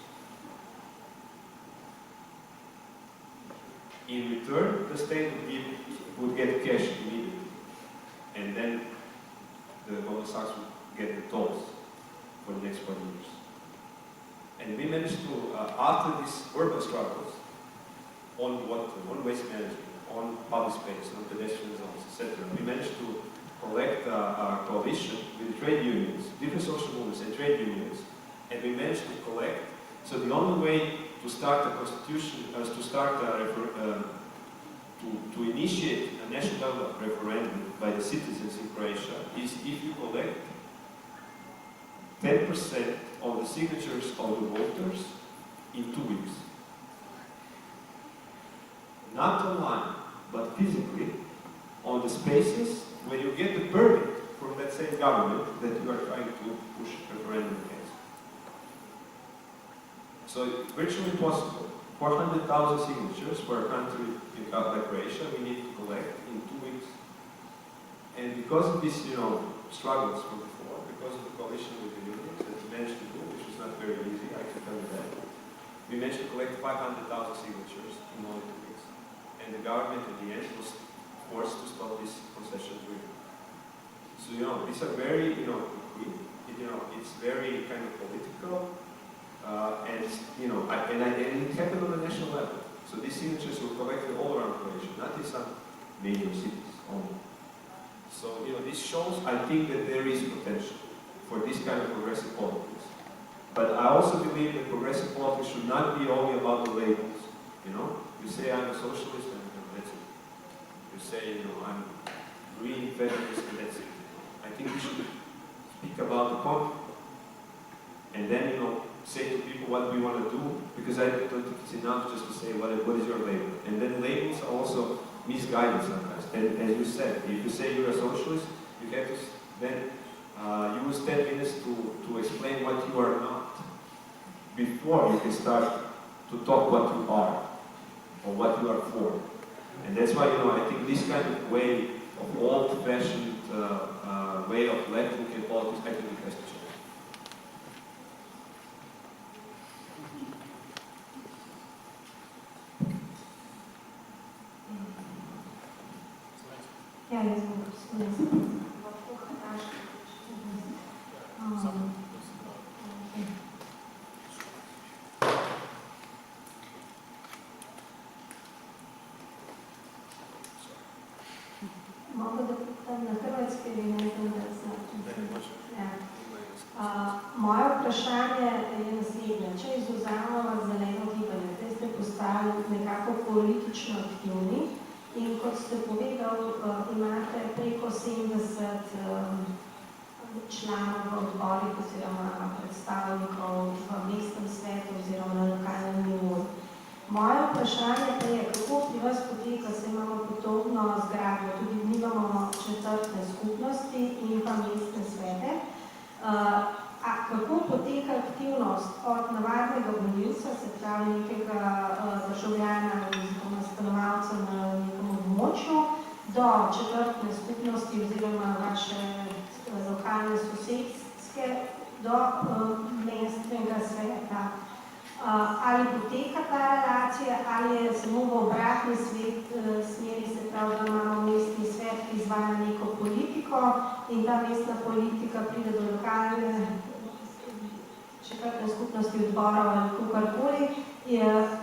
In return, the state would get cash immediately. And then the Goldman Sachs would get the tolls for the next 40 years. And we managed to, after these urban struggles, on water, on waste management, on public space, on pedestrian zones, etc., we managed to collect a coalition with trade unions, different social movements and trade unions, and we managed to collect. So the only way to start a constitution, to initiate a national referendum by the citizens in Croatia is if you collect 10% of the signatures of the voters in 2 weeks. Not online, but physically, on the spaces where you get the permit from that same government that you are trying to push referendum against. So it's virtually impossible. 400,000 signatures for a country like Croatia we need to collect in 2 weeks. And because of these, struggles from before, because of the coalition with the unions that we managed to do, which was not very easy, I can tell you that, we managed to collect 500,000 signatures in only 2 weeks. And the government at the end was forced to stop this concession agreement. So, these are very, it's very kind of political, and it happened on the national level. So these signatures were collected all around Croatia, not in some major cities only. So, this shows, I think, that there is potential for this kind of progressive politics. But I also believe that progressive politics should not be only about the labels. You say I'm a socialist, and that's it. You say, I'm green, federalist, and that's it. I think we should speak about the content. And then, say to people what we want to do, because I don't think it's enough just to say what is your label. And then labels are also misguided sometimes. And as you said, if you say you're a socialist, you have to then use 10 minutes to explain what you are not before you can start to talk what you are or what you are for. And that's why, I think this kind of way of old-fashioned way of left-looking politics, I think it has to change. Ja, jaz bom prosila. Mogu da pitam na hrvatski ili ne znam da znam. Moje vprašanje je naslednje. Če izvzamemo zeleno gibanje, zdaj ste postali nekako politično aktivni in kot ste povedali, imate preko 70 članov v odborih oziroma predstavnikov v mestnem svetu oziroma na lokalnem nivoju. Moje vprašanje pa je, kako pri vas poteka, se imamo podobno zgradbo, tudi mi imamo četrtne skupnosti in pa mestne svete. Kako poteka aktivnost od navadnega volivca, se pravi nekega državljana oziroma stanovalca na nekem območju, do četrtne skupnosti oziroma vaše lokalne sosedske, do mestnega sveta? Ali poteka ta relacija, ali je samo v obratni smeri, se pravi, da imamo mestni svet, ki izvaja neko politiko in ta mestna politika pride do lokalne četrtne skupnosti odborov ali kakorkoli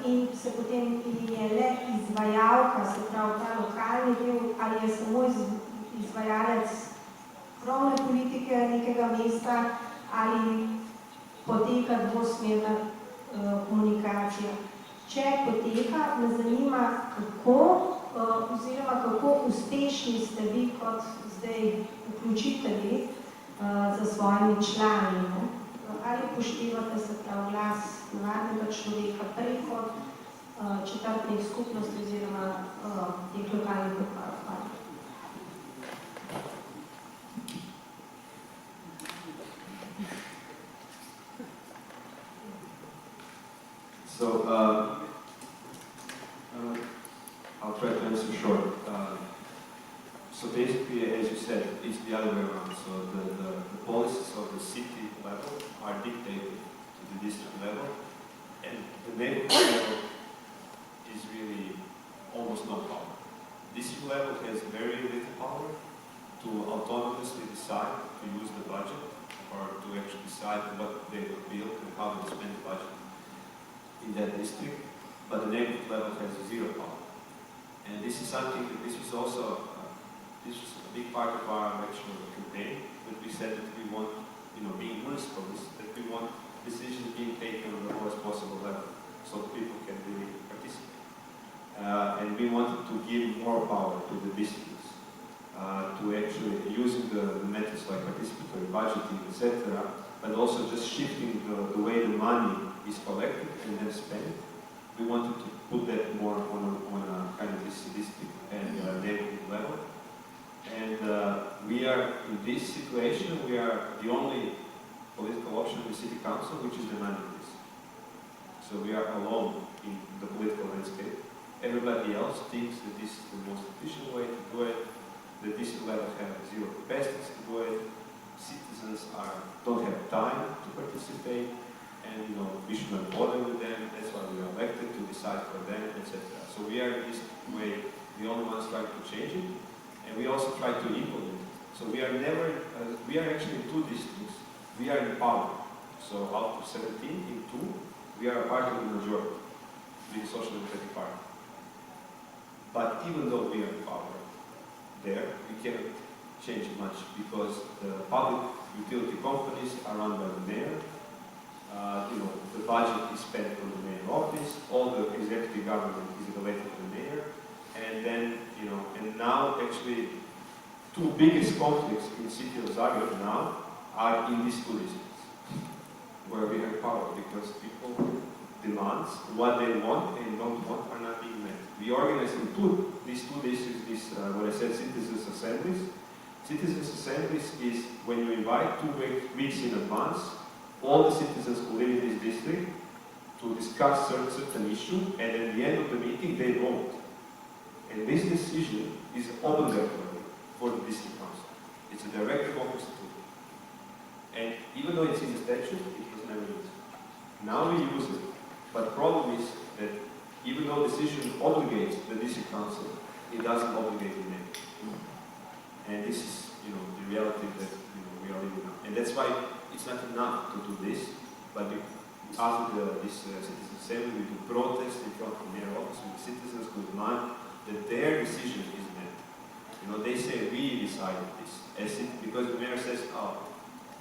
in se potem je le izvajalka, se pravi ta lokalni del, ali je samo izvajalec krovne politike nekega mesta ali poteka dvosmerna komunikacija. Če poteka, me zanima, kako uspešni ste vi kot zdaj vključitelji za svojimi člani. Ali upoštevate se prav glas navadnega človeka preko četrtnih skupnosti oziroma teh lokalnih odborov? So, I'll try to answer short. So basically, as you said, it's the other way around. So the policies of the city level are dictated to the district level, and the neighborhood level is really almost no power. District level has very little power to autonomously decide to use the budget or to actually decide what they will build and how to spend the budget in that district, but the neighborhood level has zero power. And this is something that this was also this was a big part of our election campaign, that we said that we want, being municipalists, that we want decisions being taken on the lowest possible level so people can really participate. And we wanted to give more power to the districts. to actually using the methods like participatory budgeting, etc., but also just shifting the way the money is collected and then spent. We wanted to put that more on a kind of this sadistic and neighborhood level. And we are, in this situation, we are the only political option in the city council which is demanding this. So we are alone in the political landscape. Everybody else thinks that this is the most efficient way to do it, that this level have zero capacities to do it. Citizens don't have time to participate, and we should not bother with them. That's why we are elected, to decide for them, etc. So we are in this way the only ones trying to change it, and we also try to implement it. So we are never, we are actually in two districts. We are in power. So out of 17, in 2, we are a part of the majority, the Social Democratic Party. But even though we are in power there, we cannot change much because the public utility companies are run by the mayor. The budget is spent from the mayor office. All the executive government is related to the mayor. And then, and now actually 2 biggest conflicts in the city of Zagreb now are in these 2 districts, where we have power because people demands what they want and don't want are not being met. We organize in these two districts, what I said, citizens assemblies. Citizens assemblies is when you invite 2 weeks in advance all the citizens who live in this district to discuss certain issue, and at the end of the meeting they vote. And this decision is obligatory for the district council. It's a direct democracy tool. And even though it's in the statute, it was never used. Now we use it, but the problem is that even though decision obligates the district council, it doesn't obligate the mayor. And this is, the reality that we are living now. And that's why it's not enough to do this, but after this citizen assembly, we do protest in front of the mayor office with the citizens who demand that their decision is met. They say we decided this, because the mayor says,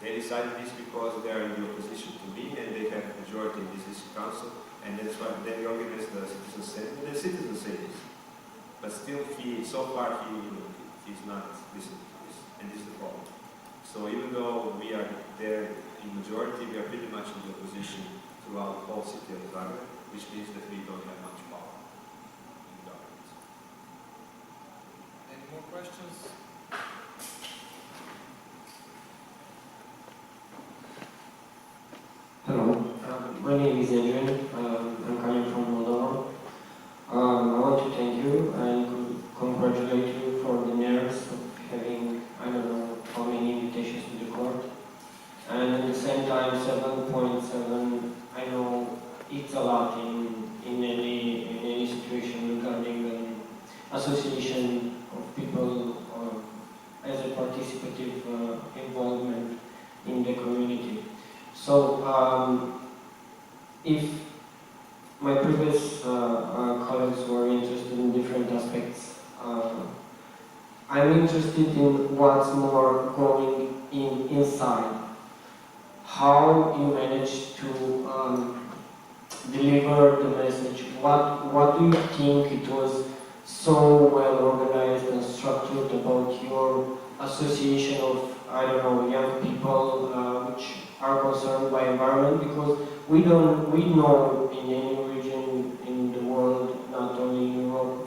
they decided this because they are in the opposition to me and they have a majority in this district council, and that's why they organize the citizen assembly. And the citizens say this, but still, so far he's not listening to this, and this is the problem. So even though we are there in majority, we are pretty much in the opposition throughout the whole city of Zagreb, which means that we don't have much power in government. Any more questions? Hello, my name is Adrian. I'm coming from Pogovor. I want to thank you and congratulate you for the merits of having, I don't know how many invitations to the court. And at the same time, 7.7, I know it's a lot in any situation regarding association of people as a participative involvement in the community. So, if my previous colleagues were interested in different aspects, I'm interested in what's more going inside. How you manage to deliver the message. What do you think it was so well organized and structured about your association of, I don't know, young people which are concerned by environment? Because we know in any region in the world, not only in Europe,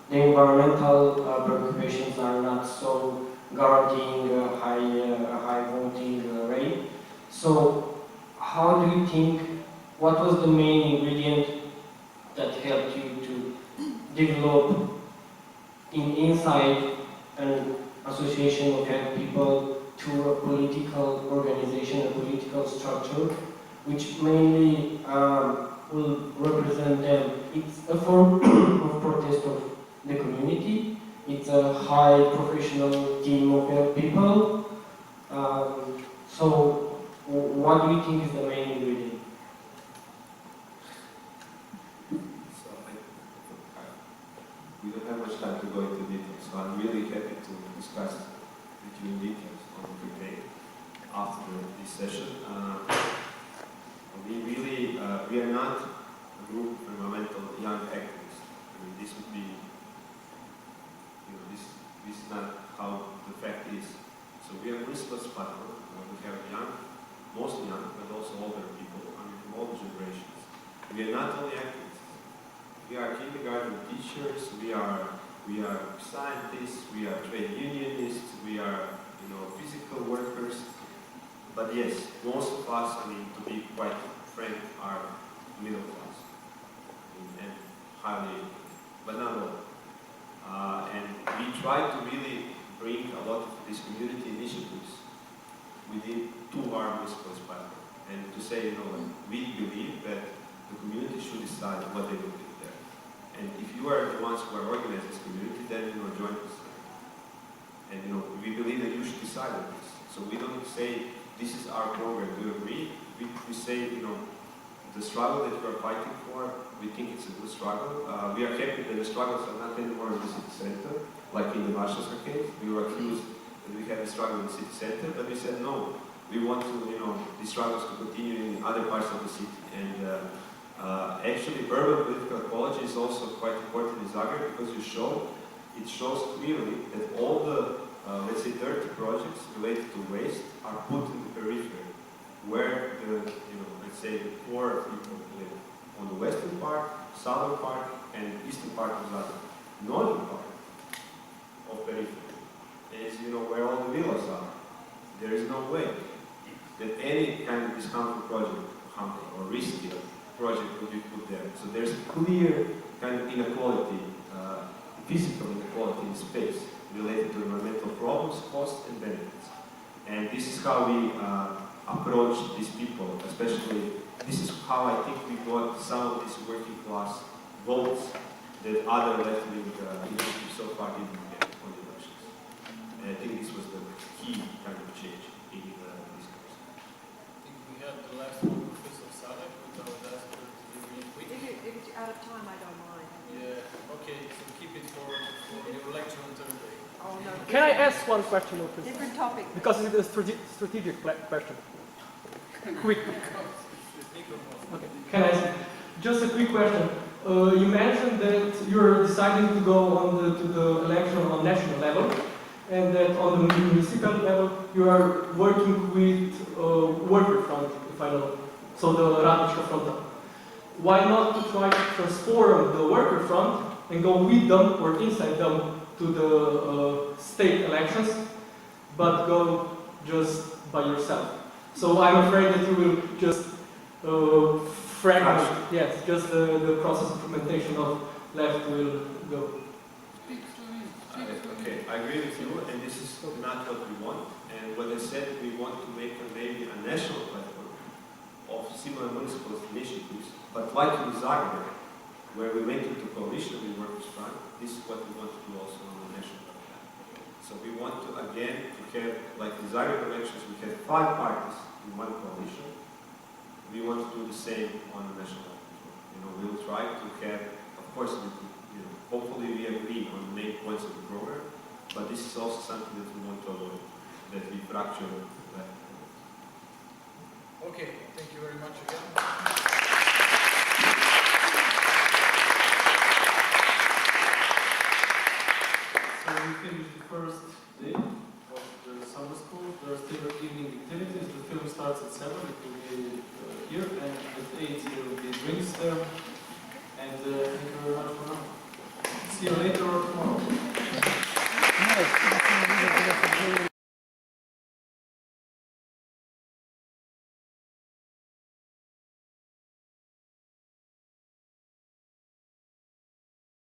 the environmental preoccupations are not so guaranteeing a high voting rate. So how do you think, what was the main ingredient that helped you to develop inside an association of young people to a political organization, a political structure, which mainly will represent them? It's a form of protest of the community. It's a high professional team of young people. So what do you think is the main ingredient? So we don't have much time to go into details, so I'm really happy to discuss with you in details on the day after this session. We are not a group of environmental young activists. I mean, this would be, we not how the fact is. So we have municipal platform. We have young, mostly young, but also older people. I mean, from all the generations. We are not only activists. We are kindergarten teachers. We are scientists. We are trade unionists. We are, physical workers. But yes, most of us, I mean, to be quite frank, are middle class and highly, but not all. And we try to really bring a lot of these community initiatives within to our municipal platform, and to say, we believe that the community should decide what they will do there. And if you are the ones who are organizing this community, then join us. And we believe that you should decide on this. So we don't say this is our program. We agree. We say the struggle that we are fighting for, we think it's a good struggle. We are happy that the struggles are not anymore in the city center, like in the Marshall's case. We were accused that we had a struggle in the city center, but we said no. We want to, these struggles to continue in other parts of the city. And actually, urban political ecology is also quite important in Zagreb because it shows clearly that all the, let's say, dirty projects related to waste are put in the periphery, where the, let's say, the poor people live. On the western part, southern part, and eastern part of Zagreb. Northern part of periphery is, where all the villas are. There is no way that any kind of discounted project, or risky project will be put there. So there's a clear kind of inequality, physical inequality in space related to environmental problems, costs, and benefits. And this is how we approach these people, especially, this is how I think we got some of these working class votes that other left-wing initiatives so far didn't get on the elections. And I think this was the key kind of change in this course. I think we had the last one, Professor Sadek, but I would ask her to be really quick. If it's out of time, I don't mind. Yeah, okay, so keep it for your lecture on Thursday. Oh, no. Can I ask one question, please? Different topic. Because it's a strategic question. Quick. Okay. Can I ask just a quick question? You mentioned that you're deciding to go to the election on national level, and that on the municipal level you are working with worker front, if I know, so the Radnička front. Why not to try to transform the worker front and go with them or inside them to the state elections, but go just by yourself? So I'm afraid that you will just fragment, yes, just the process of implementation of left will go. Okay, I agree with you, and this is not what we want. And what I said, we want to make maybe a national platform of similar municipal initiatives, but like in Zagreb, where we went into coalition with Workers' Front, this is what we want to do also on the national level. So we want to, again, to have, like in Zagreb elections, we had 5 parties in one coalition. We want to do the same on the national level. We will try to have, of course, hopefully we agree on the main points of the program, but this is also something that we want to avoid, that we fracture that. Okay, thank you very much again. So we finished the first day of the summer school. There are still evening activities. The film starts at 7. It will be here, and at 8 there will be drinks there. And thank you very much for now. See you later